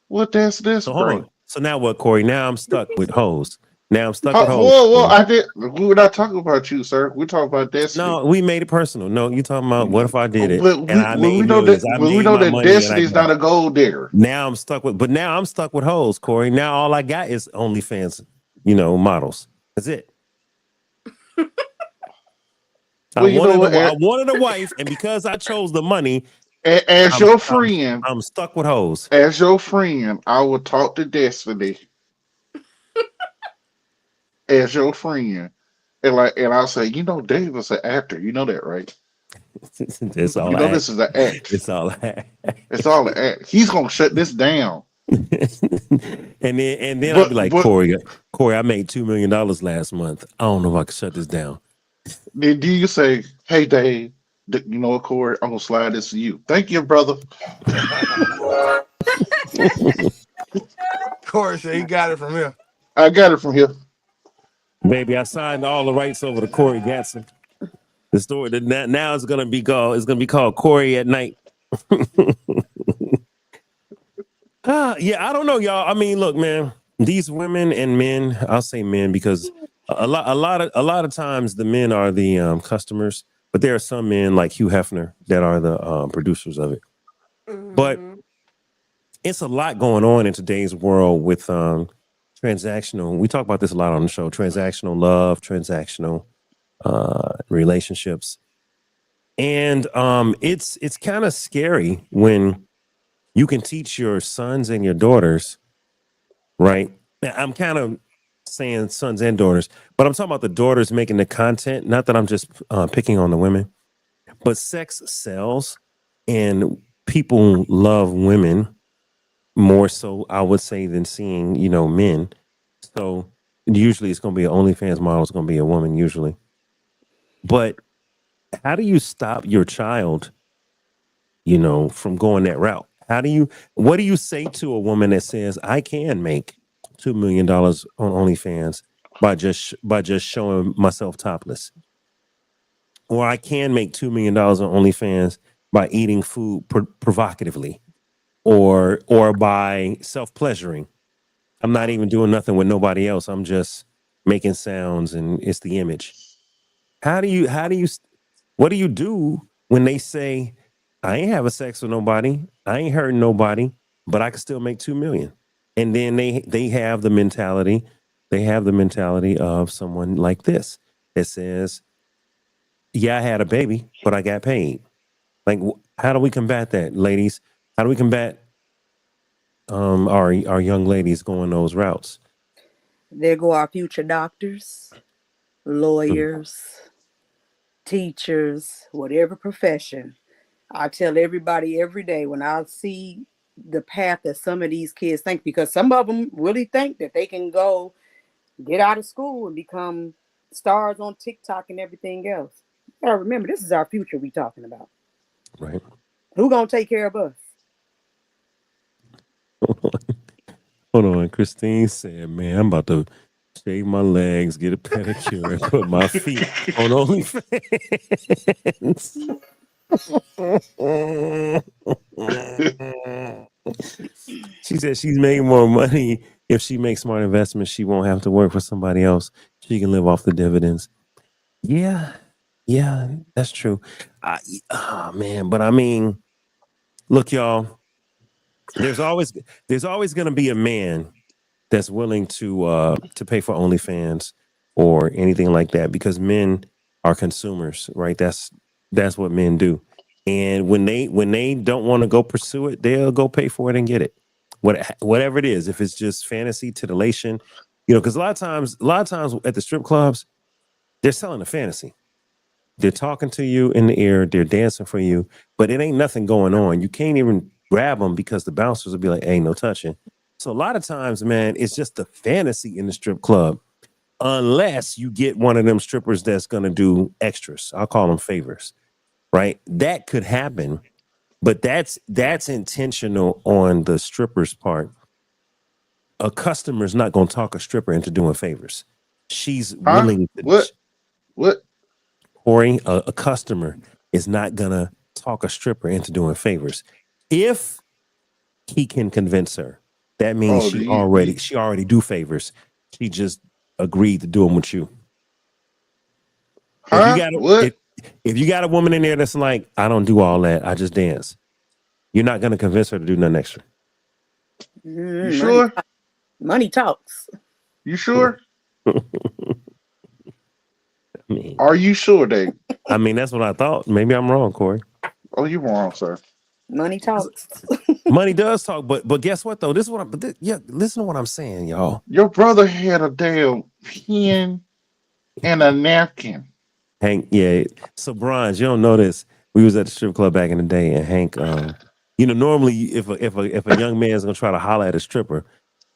Well, that's So hold great. on. So now what, Corey? Now I'm stuck with hoes. Now I'm stuck with hoes. Whoa, whoa! Corey. I did. We're not talking about you, sir. We're talking about Destiny. No, we made it personal. No, you talking about what if I did it But and I made millions? I we made know my that money and I Destiny's got. not a gold digger. Now I'm stuck with. But now I'm stuck with hoes, Corey. Now all I got is OnlyFans, models. That's it. Well, you know what? I wanted a wife, and because I chose the money, As I'm your I'm friend, I'm stuck with hoes. I will talk to Destiny as your friend, and I'll say, Dave is an actor. You know that, right? It's all You know I. this is an act. It's all I. It's all an act. He's gonna shut this down. and then I'll But be like, but Corey, I made $2 million last month. I don't know if I can shut this down. then do you say, hey Dave, you know what, Corey? I'm gonna slide this to you. Thank you, brother. Corey said he got it from here. I got it from here. Baby, I signed all the rights over to Corey Gatson. The story that now is gonna be called. It's gonna be called Corey at Night. Yeah, I don't know, y'all. I mean, look, man, these women and men. I'll say men because a lot of times the men are the customers, but there are some men like Hugh Hefner that are the producers of it. But Mm-hmm. it's a lot going on in today's world with transactional. We talk about this a lot on the show. Transactional love, transactional relationships, and it's kind of scary when you can teach your sons and your daughters, right? Now, I'm kind of saying sons and daughters, but I'm talking about the daughters making the content. Not that I'm just picking on the women, but sex sells, and people love women more so, I would say, than seeing men. So usually it's going to be an OnlyFans model. It's going to be a woman usually. But how do you stop your child, from going that route? What do you say to a woman that says, I can make $2 million on OnlyFans by just showing myself topless? Or I can make $2 million on OnlyFans by eating food provocatively or by self-pleasuring. I'm not even doing nothing with nobody else. I'm just making sounds and it's the image. How do you what do you do when they say, I ain't having sex with nobody, I ain't hurting nobody, but I can still make 2 million? And then they have the mentality of someone like this that says, yeah, I had a baby, but I got paid. Like, how do we combat that, ladies? How do we combat our young ladies going those routes? There go our future doctors, Mm. lawyers, teachers, whatever profession. I tell everybody every day when I see the path that some of these kids think, because some of them really think that they can go get out of school and become stars on TikTok and everything else. You gotta remember, this is our future we talking about. Right. Who gonna take care of us? Hold on. Christine said, man, I'm about to shave my legs, get a pedicure, and put my feet on OnlyFans. She said she's making more money if she makes smart investments. She won't have to work for somebody else. She can live off the dividends. Yeah, yeah, that's true. Oh man, but I mean, look, y'all. There's always there's always going to be a man that's willing to pay for OnlyFans or anything like that because men are consumers, right? That's what men do. And when they don't want to go pursue it, they'll go pay for it and get it. Whatever it is, if it's just fantasy titillation, because a lot of times at the strip clubs, they're selling a fantasy. They're talking to you in the ear, they're dancing for you, but it ain't nothing going on. You can't even grab them because the bouncers will be like, "Hey, no touching." So a lot of times, man, it's just the fantasy in the strip club, unless you get one of them strippers that's gonna do extras. I'll call them favors, right? That could happen, but that's intentional on the stripper's part. A customer's not gonna talk a stripper into doing favors. She's Huh? willing to. What? Corey, a customer is not gonna talk a stripper into doing favors. If he can convince her, that means Oh, she already do favors. She just agreed to do them with you. If you huh? got What? if you got a woman in there that's like, I don't do all that, I just dance, you're not gonna convince her to do nothing extra. You Money, sure? money talks. You sure? I mean, Are you sure, Dave? that's what I thought. Maybe I'm wrong, Corey. Oh, you're wrong, sir. Money talks. Money does talk, but guess what though? This is what listen to what I'm saying, y'all. Your brother had a damn pen and a napkin. Hank, yeah. So Bronze, you don't know this. We was at the strip club back in the day, and Hank, normally if a young man's gonna try to holler at a stripper,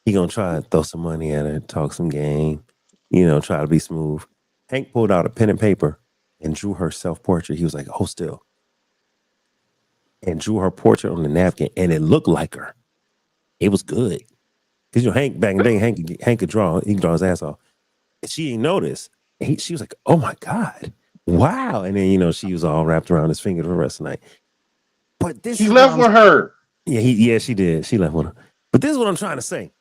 he gonna try to throw some money at her, talk some game, try to be smooth. Hank pulled out a pen and paper and drew her self-portrait. He was like, "Hold still," and drew her portrait on the napkin, and it looked like her. It was good because Hank back in the day, Hank could draw. He can draw his ass off. And she didn't notice. She was like, "Oh my God, wow!" And then she was all wrapped around his finger for the rest of the night. But this He is what left with her. Yeah, she did. She left with her. But this is what I'm trying to say,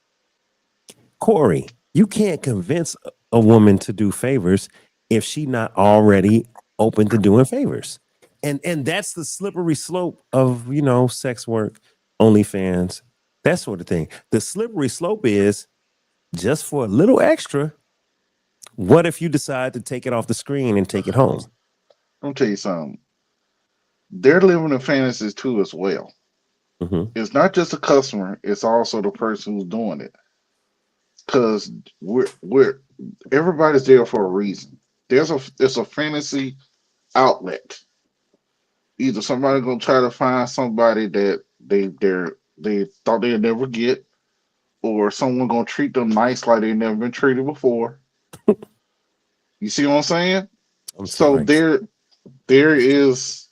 Corey. You can't convince a woman to do favors if she's not already open to doing favors, and that's the slippery slope of sex work, OnlyFans, that sort of thing. The slippery slope is just for a little extra. What if you decide to take it off the screen and take it home? Let me tell you something. They're living in fantasies too, as well. Mm-hmm. It's not just the customer; it's also the person who's doing it. Because we're everybody's there for a reason. It's a fantasy outlet. Either somebody gonna try to find somebody that they thought they'd never get, or someone gonna treat them nice like they've never been treated before. You see what I'm saying? I'm So sorry. there is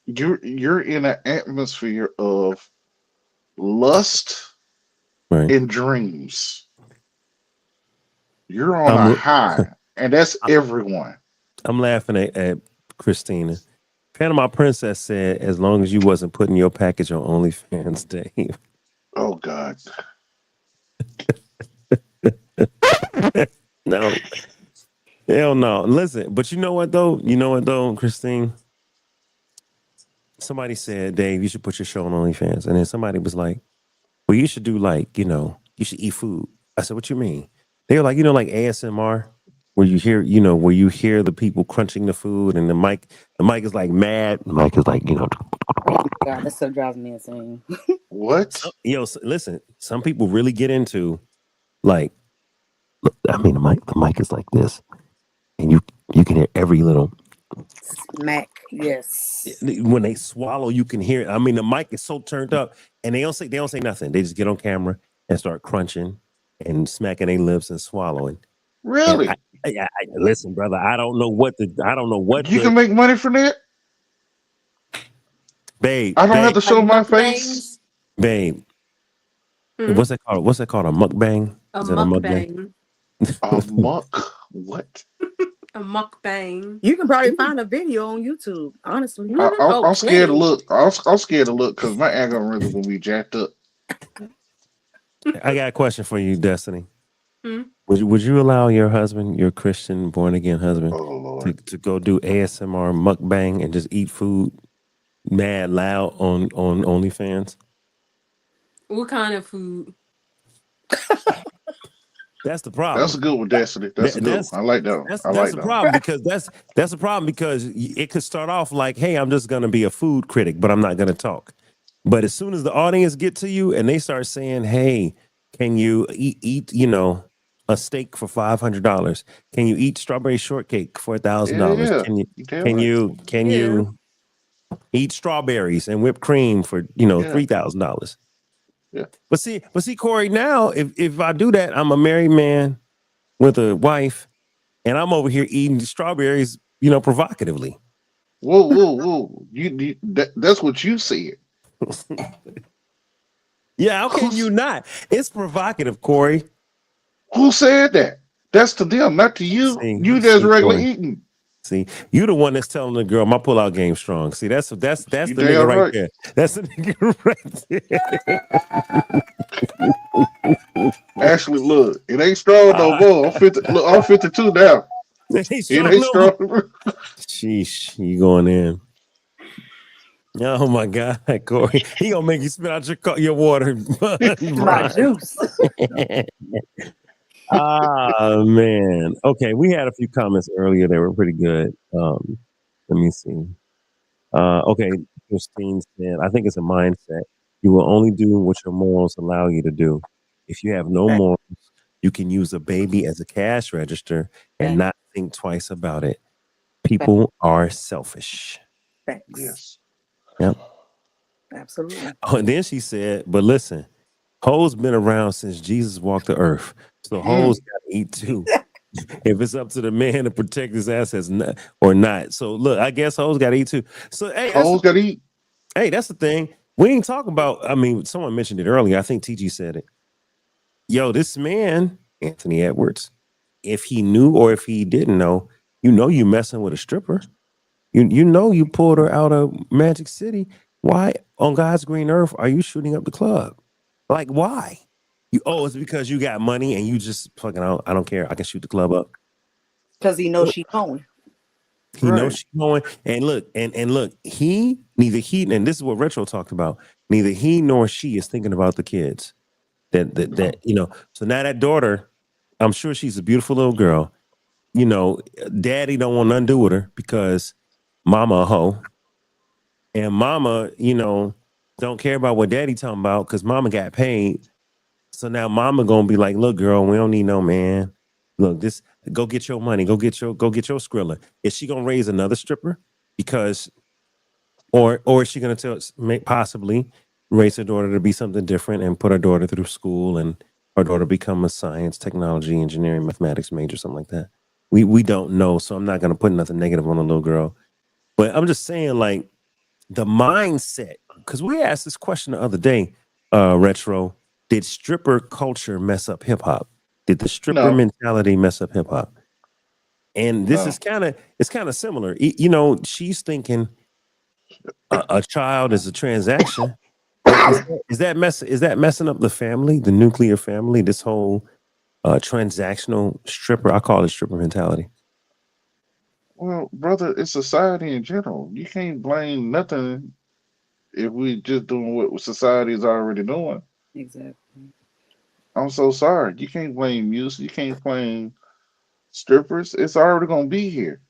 you're in an atmosphere of lust Right. and dreams. You're on a I'm high, and that's everyone. I'm laughing at Christina. Panama Princess said, "As long as you wasn't putting your package on OnlyFans, Dave." Oh God. No, hell no. Listen, but you know what though? Christine. Somebody said, "Dave, you should put your show on OnlyFans," and then somebody was like, "Well, you should do you should eat food." I said, "What you mean?" They were like, like ASMR, where you hear the people crunching the food, and the mic is like mad. The mic is like, God, that stuff drives me insane. What? listen, some people really get into like, the mic is like this, and you can hear every little Smack, yes. when they swallow, you can hear it. The mic is so turned up, and they don't say nothing. They just get on camera and start crunching and smacking their lips and swallowing. And Really? listen, brother, I don't know what You can make money from that? babe, I don't have babe, to Like show my face. mukbangs. babe. Hmm? What's that called? What's that called? A mukbang? A Is that a mukbang? mukbang. A muck? What? A mukbang. You can probably find a video on YouTube, honestly. Oh, I'm scared to plenty. look. I'm scared to look because my algorithm gonna be jacked up. I got a question for you, Destiny. Hmm? Would you allow your husband, your Christian born again husband, Oh Lord. to go do ASMR mukbang and just eat food mad loud on OnlyFans? What kind of food? That's the That's a problem. good one, Destiny. That's a good one. I like that one. I That's like the that one. problem because that's the problem because it could start off like, hey, I'm just gonna be a food critic, but I'm not gonna talk. But as soon as the audience get to you and they start saying, hey, can you eat a steak for $500? Can you eat strawberry shortcake for Yeah, $1,000? yeah. Can you You damn can right. you can Yeah. you eat strawberries and whipped cream for Yeah. $3,000? Yeah. But see, Corey, now if I do that, I'm a married man with a wife, and I'm over here eating strawberries, provocatively. Whoa. That's what you said. Yeah, how can you not? It's provocative, Corey. Who said that? That's to them, not to you. See, You just see, regular Corey. eating. See, you the one that's telling the girl my pullout game strong. See, that's the You nigga damn right right. there. That's the nigga right Actually, look, it ain't strong no there. more. I'm 50. Look, I'm 52 now. He's It strong ain't no more. strong. Sheesh, you going in? Oh my God, Corey, he gonna make you spit out your water. My Brian. juice. Ah man. Okay, we had a few comments earlier. They were pretty good. Let me see. Okay, Christine said, I think it's a mindset. You will only do what your morals allow you to do. If you have no Fact, morals, you can use a baby as a cash register and fact, not think twice about it. fact, People are selfish. facts. Yes. Yep. Absolutely. Oh, and then she said, but listen, hoes been around since Jesus walked the earth. So hoes Mm. gotta eat too. If it's up to the man to protect his assets or not. So look, I guess hoes gotta eat too. So Hoes gotta eat. that's the thing. We ain't talking about, I mean, someone mentioned it earlier. I think TG said it. Yo, this man, Anthony Edwards, if he knew or if he didn't know, you messing with a stripper. You know you pulled her out of Magic City. Why on God's green earth are you shooting up the club? Like why? It's because you got money and you just fucking I don't care. I can shoot the club up. Because he knows she's going. He knows Right. she's going. And look, and look, neither he, and this is what Retro talked about. Neither he nor she is thinking about the kids. That No. So now that daughter, I'm sure she's a beautiful little girl. Daddy don't want nothing to do with her because mama a hoe. And mama, don't care about what daddy talking about because mama got paid. So now mama gonna be like, look, girl, we don't need no man. Look, go get your money, go get your Skrilla. Is she gonna raise another stripper? Because or is she gonna possibly raise her daughter to be something different and put her daughter through school and her daughter become a science, technology, engineering, mathematics major, something like that. We don't know. So I'm not gonna put nothing negative on a little girl. But I'm just saying, like, the mindset, because we asked this question the other day, Retro, did stripper culture mess up hip hop? Did the stripper No. mentality mess up hip hop? And this is No. kind of similar. She's thinking a child is a transaction. But is that messing up the family, the nuclear family? This whole transactional stripper, I call it stripper mentality. Well, brother, it's society in general. You can't blame nothing if we just doing what society is already doing. Exactly. I'm so sorry. You can't blame music. You can't blame strippers. It's already gonna be here.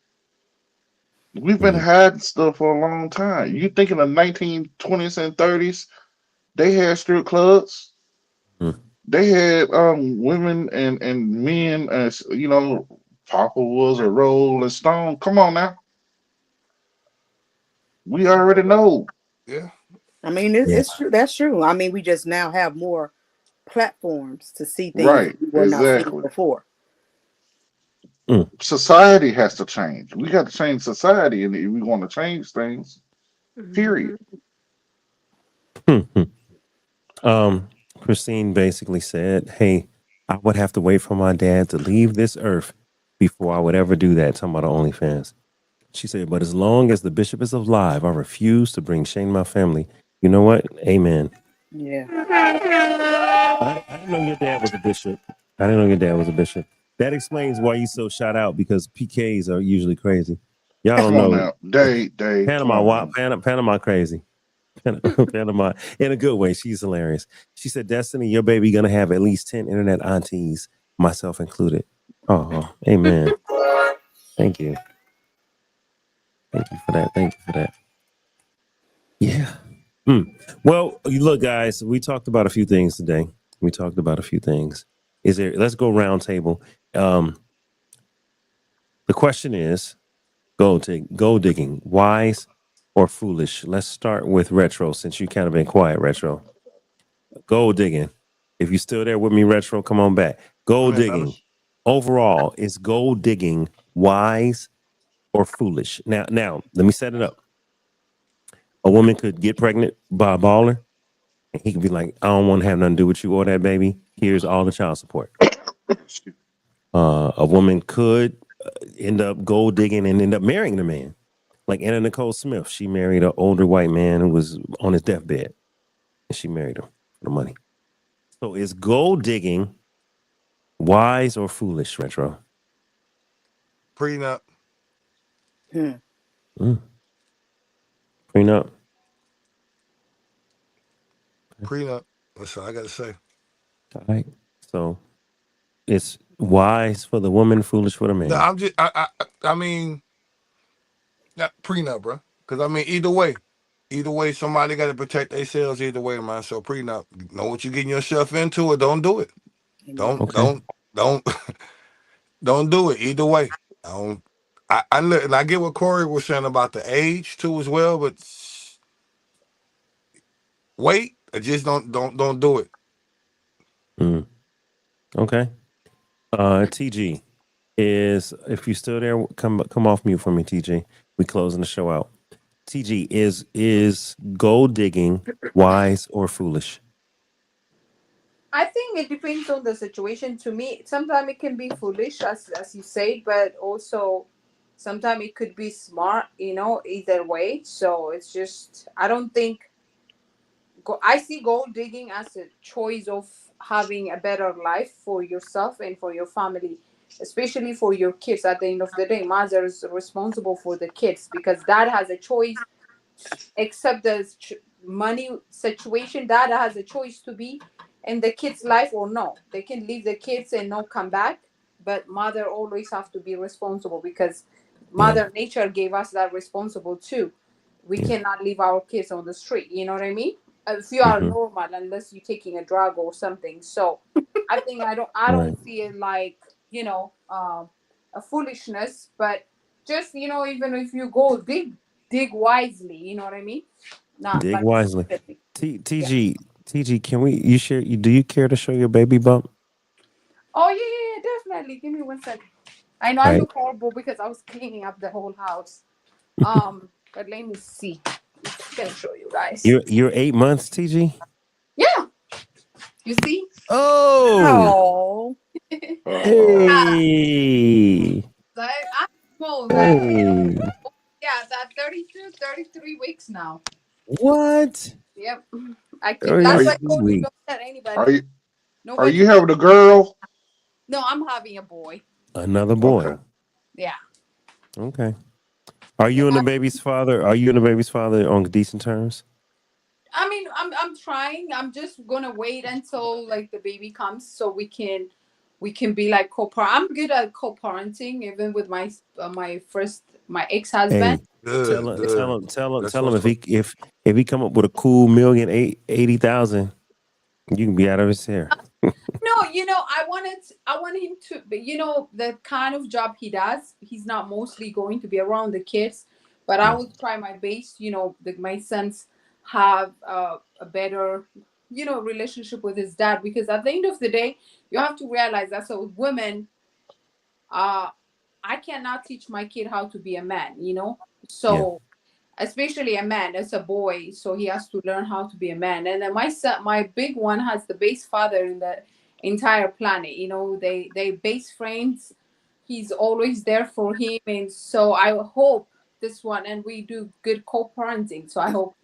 We've been Mhm. hiding stuff for a long time. You think in the 1920s and 30s, they had strip clubs. Mhm. They had women and men as Papa was a Rolling Stone. Come on now. We already know. Yeah. I mean, Yeah. it's true. That's true. I mean, we just now have more platforms to see things Right. that we were not seeing Exactly. before. Mm. Society has to change. We got to change society, and if we want to change things, period. Mhm. Um, Christine basically said, "Hey, I would have to wait for my dad to leave this earth before I would ever do that." Talking about the OnlyFans. She said, "But as long as the bishop is alive, I refuse to bring shame to my family." You know what? Amen. Yeah. I didn't know your dad was a bishop. I didn't know your dad was a bishop. That explains why you so shot out because PKs are usually crazy. Y'all Come don't on know now, Dave. Come Panama. on now. Panama crazy. Panama in a good way. She's hilarious. She said, "Destiny, your baby gonna have at least 10 internet aunties, myself included." Oh, amen. Thank you. Thank you for that. Thank you for that. Yeah. Well, you look, guys, we talked about a few things today. We talked about a few things. Let's go round table. Um, the question is gold digging, wise or foolish? Let's start with Retro since you kind of been quiet, Retro. Gold digging. If you're still there with me, Retro, come on back. Go Gold ahead, digging. fellas. Overall, is gold digging wise or foolish? Now, let me set it up. A woman could get pregnant by a baller, and he could be like, "I don't want to have nothing to do with you or that baby. Here's all the child support." Excuse A woman could end up gold digging and end up marrying the man. Like Anna Nicole Smith, she married an older white man who was on his deathbed, and she married him for the money. So is gold digging wise or foolish, Retro? Prenup. Hmm. Mm. Prenup. Prenup. That's all I gotta say. All right. So it's wise for the woman, foolish for the No, man. I'm just. I mean, prenup, bro. Because I mean, either way, somebody got to protect themselves. Either way, man. So prenup. Know what you're getting yourself into, or don't do it. Amen. Don't Okay. don't don't don't do it. Either way. I don't. And I get what Corey was saying about the age too as well, but wait. Just don't do it. Mm. Okay. TG is if you still there, come off mute for me, TG. We closing the show out. TG is gold digging wise or foolish? I think it depends on the situation. To me, sometimes it can be foolish, as you say, but also sometimes it could be smart. Either way. So it's just I don't think I see gold digging as a choice of having a better life for yourself and for your family, especially for your kids. At the end of the day, mother is responsible for the kids because dad has a choice. Except the money situation, dad has a choice to be in the kids' life or no. They can leave the kids and not come back, but mother always have to be responsible because Yeah. mother nature gave us that responsible too. We Yeah. cannot leave our kids on the street. You know what I mean? If you are Mm-hmm. normal, unless you're taking a drug or something. So I think I don't Right. see it like a foolishness, but just even if you go dig wisely. You know what I mean? Not Dig like wisely. stupidly. Yeah. TG, can we you share you do you care to show your baby bump? Oh yeah, definitely. Give me 1 second. I know I All right. look horrible because I was cleaning up the whole house. But let me see. I can show you guys. You're 8 months, TG? Yeah, you see? Oh, Oh. Yeah, hey. I'm small. Hey. Yeah, that 32, 33 weeks now. What? Yep. I keep. Are That's you why I 33 told you weeks. don't tell are anybody. you are Nobody. you having a girl? No, I'm having a boy. Another Okay. boy. Yeah. Okay. Are Yeah. you and the baby's father? Are you and the baby's father on decent terms? I mean, I'm trying. I'm just gonna wait until like the baby comes so we can be like co-parent. I'm good at co-parenting, even with my ex-husband. Hey, Good, good. That's tell him what's up. if he come up with a cool 1,080,000, you can be out of his hair. No, I want him to, but the kind of job he does, he's not mostly going to be around the kids, but I Yeah. will try my best. My sons have a better, relationship with his dad because at the end of the day, you have to realize that so women, uh, I cannot teach my kid how to be a man. Yeah. So especially a man as a boy, so he has to learn how to be a man. And then my son, my big one, has the best father in the entire planet. They best friends. He's always there for him, and so I hope this one, and we do good co-parenting, so I hope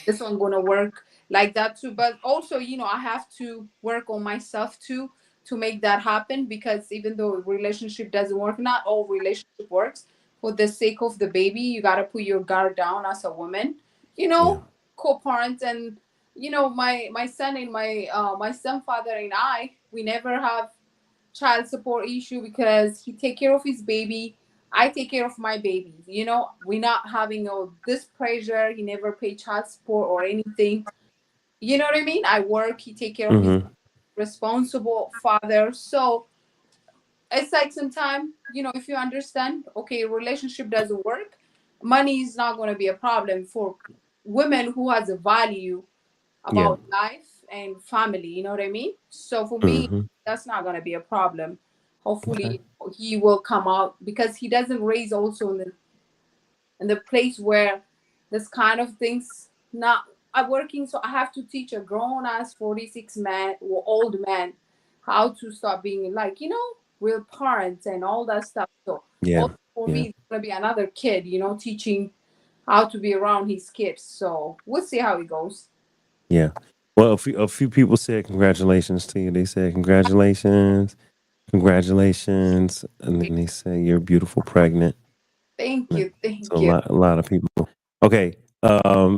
this one gonna work like that too. But also, I have to work on myself too to make that happen, because even though a relationship doesn't work, not all relationship works. For the sake of the baby, you gotta put your guard down as a woman, you Yeah. know co-parent. And my son and my son father and we never have child support issue because he take care of his baby, I take care of my baby. We're not having all this pressure. He never pay child support or anything. You know what I mean? I work, he take care of his Mm-hmm. responsible father. So it's like sometimes, if you understand, okay, relationship doesn't work, money is not going to be a problem for women who has a value Yeah. about life and family. You know what I mean? So for me, Mm-hmm. that's not going to be a problem. Okay. Hopefully he will come out, because he doesn't raise also in the place where this kind of things not are working. So I have to teach a grown ass 46 man or old man how to stop being like, real parents and all that stuff. So Yeah. also for Yeah. me, it's gonna be another kid, teaching how to be around his kids. So we'll see how it goes. Yeah. Well, a few people said congratulations to you. They said congratulations, congratulations, and then they say you're beautiful, pregnant. Thank Yeah. you, So a thank you. lot of people. Okay,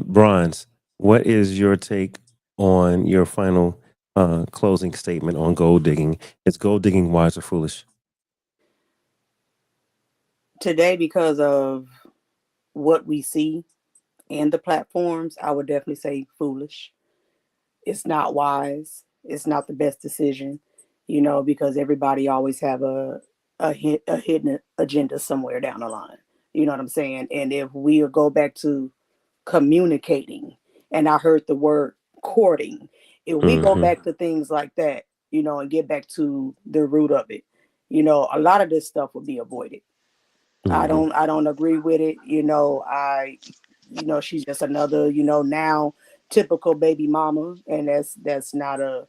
Bronze, what is your take on your final closing statement on gold digging? Is gold digging wise or foolish? Today, because of what we see and the platforms, I would definitely say foolish. It's not wise. It's not the best decision, because everybody always have a hidden agenda somewhere down the line. You know what I'm saying? And if we go back to communicating, and I heard the word courting, if we go Mm-hmm. back to things like that, and get back to the root of it, a lot of this stuff will be avoided. I Mm-hmm. don't I don't agree with it. She's just another, now typical baby mama, and that's not a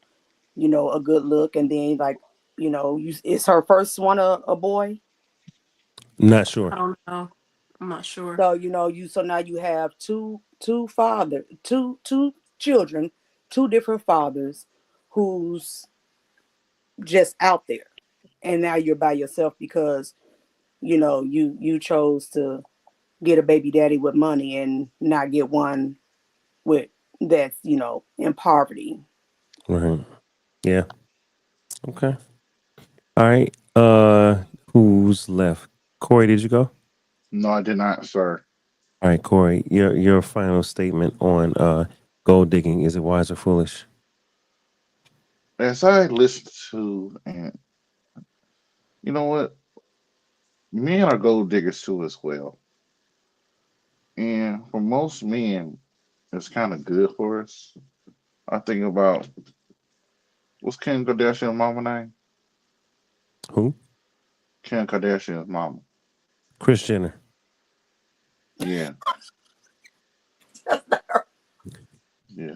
good look. And then like, it's her first one a boy. Not I sure. don't know. I'm not sure. So so now you have two children, two different fathers who's just out there. And now you're by yourself because you chose to get a baby daddy with money and not get one with that's in poverty. Right. Yeah. Okay. All right. Who's left? Corey, did you go? No, I did not, sir. All right, Corey, your final statement on gold digging, is it wise or foolish? As I listen to, and you know what, men are gold diggers too as well. And for most men, it's kind of good for us. I think about what's Kim Kardashian's mama name? Who? Kim Kardashian's mama. Chris Jenner. Yeah, yeah.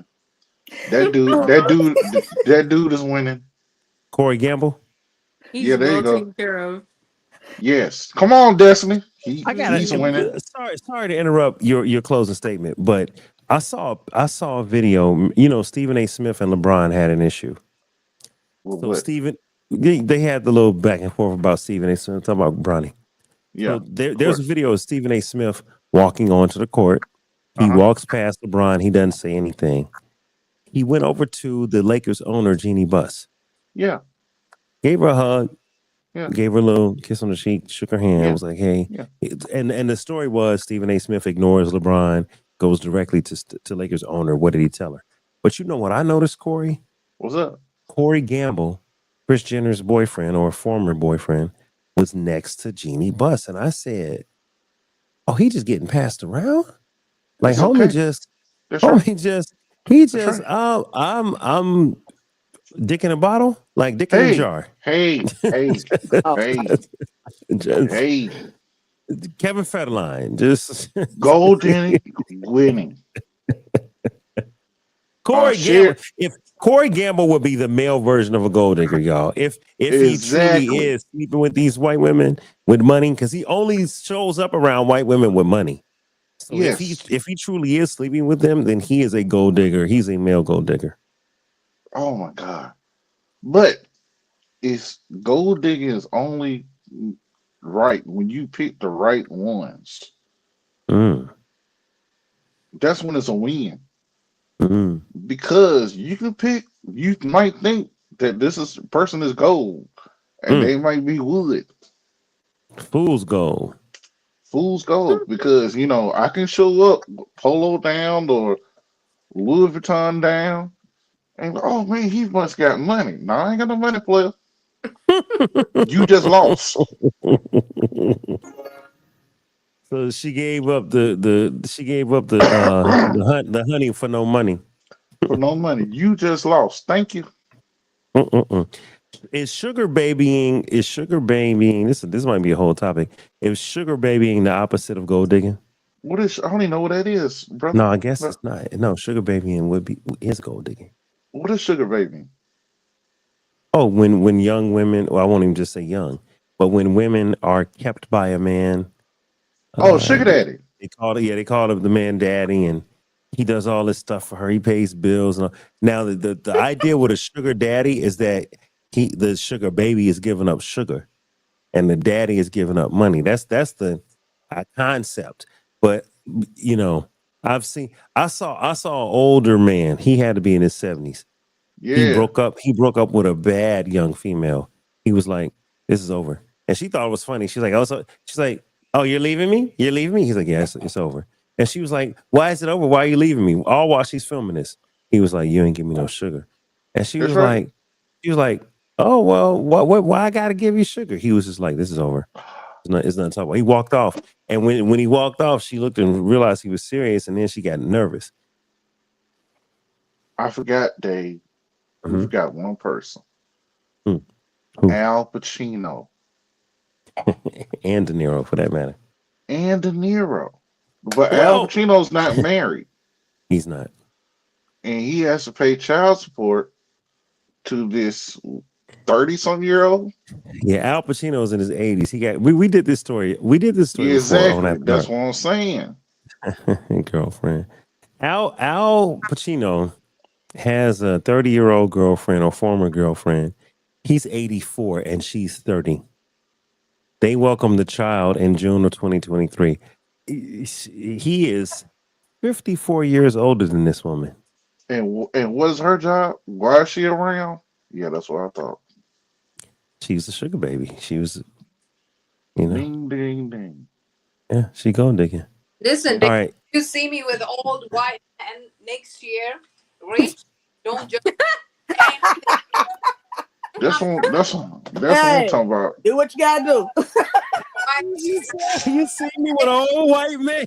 That dude is winning. Corey Gamble? Yeah, He's there you well go. taken care of. Yes. Come on, Destiny. He I got he's to Hmm. winning. sorry to interrupt your closing statement, but I saw a video. You know, Stephen A. Smith and LeBron had an issue. Well, So what? Stephen, they had the little back and forth about Stephen A. Smith talking about Bronny. Yeah, So of there's a course. video of Stephen A. Smith walking onto the court. Uh He huh. walks past LeBron. He doesn't say anything. He went over to the Lakers owner, Jeannie Buss, Yeah, gave her a hug, yeah, gave her a little kiss on the cheek, shook her hand, yeah, was like, "Hey." yeah. And the story was Stephen A. Smith ignores LeBron, goes directly to Lakers owner. What did he tell her? But you know what I noticed, Corey? What's up? Corey Gamble, Chris Jenner's boyfriend or former boyfriend, was next to Jeannie Buss, and I said, "Oh, he just getting passed around? Like It's okay. That's right. homie just he That's just right. I'm dick in a bottle, like dick in a Hey, jar." hey, hey, Oh, hey, Just hey. Kevin Federline, just Golden winning. Corey Gamble. Share If Corey Gamble would be the male version of a gold digger, y'all. If he truly exactly. is sleeping with these white women with money, because he only shows up around white women with money. So Yes. if he truly is sleeping with them, then he is a gold digger. He's a male gold digger. Oh my God. But it's gold digging is only right when you pick the right ones. Mm, That's when it's a win. mm, Because you can pick, you might think that this is person is gold and mm. they might be wood. Fool's gold. Fool's gold. Because, I can show up polo down or Louis Vuitton down and oh man, he must got money. No, I ain't got no money, player. You just lost So she gave up the honey for no money. for no money. You just lost. Thank you. Mm-mm-mm. Is sugar babying this might be a whole topic. Is sugar babying the opposite of gold digging? What is I don't even know what that is, brother. No, I guess But it's not. No, sugar babying is gold digging. what is sugar baby? Oh, when young women, well, I won't even just say young, but when women are kept by a man, Oh, sugar daddy. they call him the man daddy, and he does all this stuff for her. He pays bills. And all. Now the idea with a sugar daddy is that the sugar baby is giving up sugar, and the daddy is giving up money. That's the concept. But you know, I saw an older man. He had to be in his 70s. Yeah. He broke up with a bad young female. He was like, "This is over," and she thought it was funny. She's like, "Oh, she's like, oh, you're leaving me? You're leaving me?" He's like, "Yeah, it's over." And she was like, "Why is it over? Why are you leaving me?" All while she's filming this. He was like, "You ain't give me no sugar," and That's right. she was like, "Oh well, what? Why I gotta give you sugar?" He was just like, "This is over. It's not talking." He walked off, and when he walked off, she looked and realized he was serious, and then she got nervous. I forgot, Dave. We Hmm. forgot one person. Who? Al Pacino And De Niro, for that matter. and De Niro. But Al Well, Pacino's not married, he's not. and he has to pay child support to this 30-some-year-old. Yeah, Al Pacino's in his 80s. We did this story. We did this story Yeah, before on exactly. After That's Dark. what I'm saying. Girlfriend. Al Pacino has a 30-year-old girlfriend or former girlfriend. He's 84 and she's 30. They welcomed the child in June of 2023. He is 54 years older than this woman. And what is her job? Why is she around? Yeah, that's what I thought. She was a sugar baby. She was, you know, Ding, ding, ding. yeah, she gold digging. Listen, All Dave, right. you see me with old white man next year, rich, don't judge. And That's I'm what that's what I'm Hey, talking about. do what you gotta do. white, You see me with an old white man,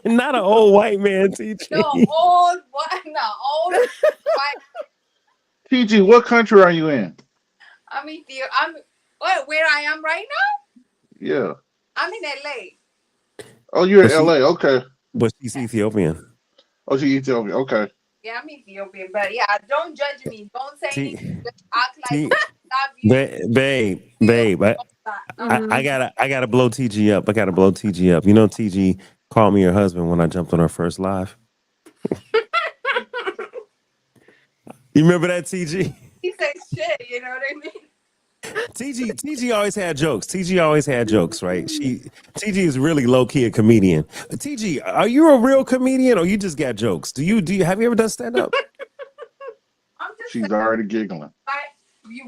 not an old white man, no, TJ. old white, no, old white. TG, what country are you in? I'm in the, I'm, where I am right now? Yeah. I'm in LA. Oh, you're But in she, LA. Okay. but she's Ethiopian. Oh, she Ethiopia. Okay. Yeah, I'm Ethiopian, but yeah, don't judge me. Don't say T, anything. Just act like T, I love you. You babe. all that. Hmm. I gotta blow TG up. I gotta blow TG up. You know, TG called me her husband when I jumped on her first live. You remember that, TG? He says shit. You know what I mean? TG always had jokes. TG always had jokes, right? TG is really low key a comedian. TG, are you a real comedian or you just got jokes? Do you have you ever done stand up? I'm just She's already giggling. like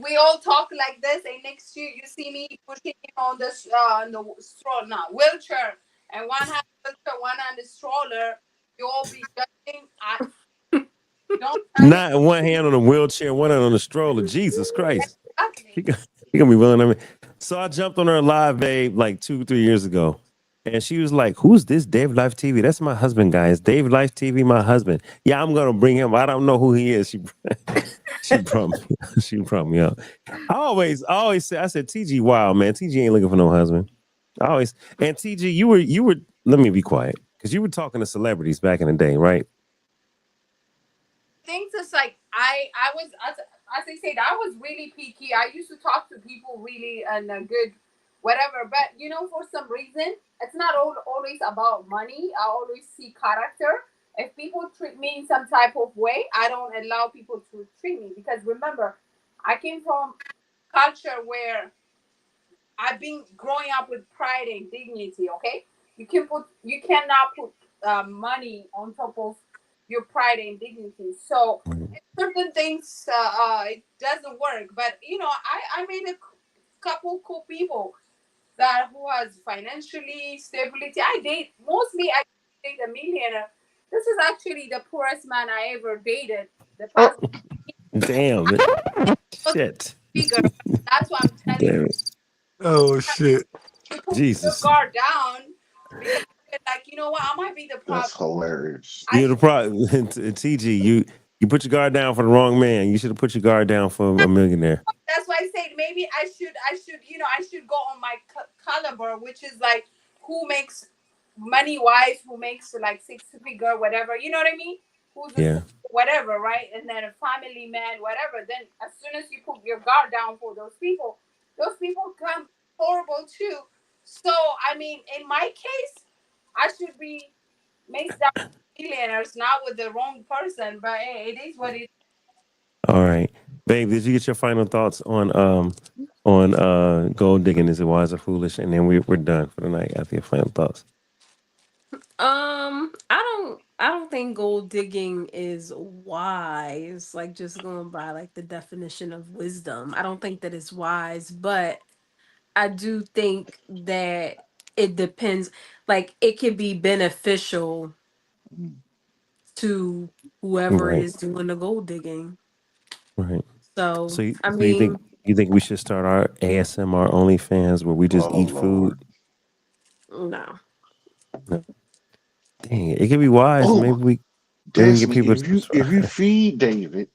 we all talk like this, and next year you see me pushing him on the stroller, now wheelchair, and one hand wheelchair, one hand the stroller. You all be judging. I don't judge Not one hand on a wheelchair, one hand on a stroller. Jesus Christ. He, exactly. go- he gonna be willing. I mean, so I jumped on her live, babe, like 2, 3 years ago, and she was like, "Who's this Dave Life TV? That's my husband, guys. Dave Life TV, my husband. Yeah, I'm gonna bring him. I don't know who he is." She brought me, she brought me up. I always say, I said, TG, wow, man, TG ain't looking for no husband. I always and TG, you were. Let me be quiet because you were talking to celebrities back in the day, right? Things is like I was as I said, I was really picky. I used to talk to people really and good whatever, but for some reason it's not always about money. I always see character. If people treat me in some type of way, I don't allow people to treat me, because remember, I came from culture where I've been growing up with pride and dignity. Okay, you cannot put money on top of your pride and dignity. So certain things it doesn't work. But I made a couple cool people that who has financially stability. I date a millionaire. This is actually the poorest man I ever dated. The Oh, past Damn I it. was Shit. bigger. That's what I'm telling you. Damn it. Oh shit. You put your Jesus. guard down, because you're like, what, I might be the problem. that's hilarious. I You're the should. problem. TG, you put your guard down for the wrong man. You should have put your guard down for a millionaire. That's why I said maybe I should go on my caliber, which is like who makes money wise, who makes like six figure, whatever. You know what I mean? Who's Yeah. responsible whatever, right? And then a family man, whatever. Then as soon as you put your guard down for those people come horrible too. So I mean, in my case, I should be mixed up with millionaires, not with the wrong person. But hey, it is what it is. All right, babe. Did you get your final thoughts on gold digging? Is it wise or foolish? And then we're done for the night after your final thoughts. I don't think gold digging is wise. Like just going by like the definition of wisdom. I don't think that it's wise, but I do think that it depends. Like it can be beneficial to whoever Right, is doing the gold digging. right. So I So you think we should start our ASMR OnlyFans where we just Oh eat Lord. food? no. No. Dang it, it could be wise. Oh, Maybe we can get Destiny, people to if you subscribe. feed David,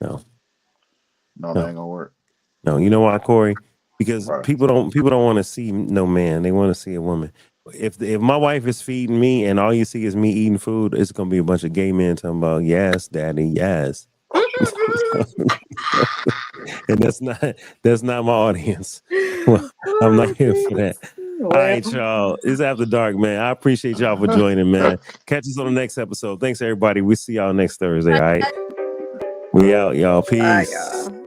No, no, that no. ain't gonna work. No, you know why, Corey? Because Right. people don't want to see no man. They want to see a woman. If my wife is feeding me and all you see is me eating food, it's gonna be a bunch of gay men talking about yes, daddy, yes. And that's not my audience. Well, I'm not Oh, here for that. jeez. All right, Well, y'all. It's after dark, man. I appreciate y'all for joining, man. Catch us on the next episode. Thanks, everybody. We see y'all next Thursday. All right. We out, y'all. bye, Peace. y'all.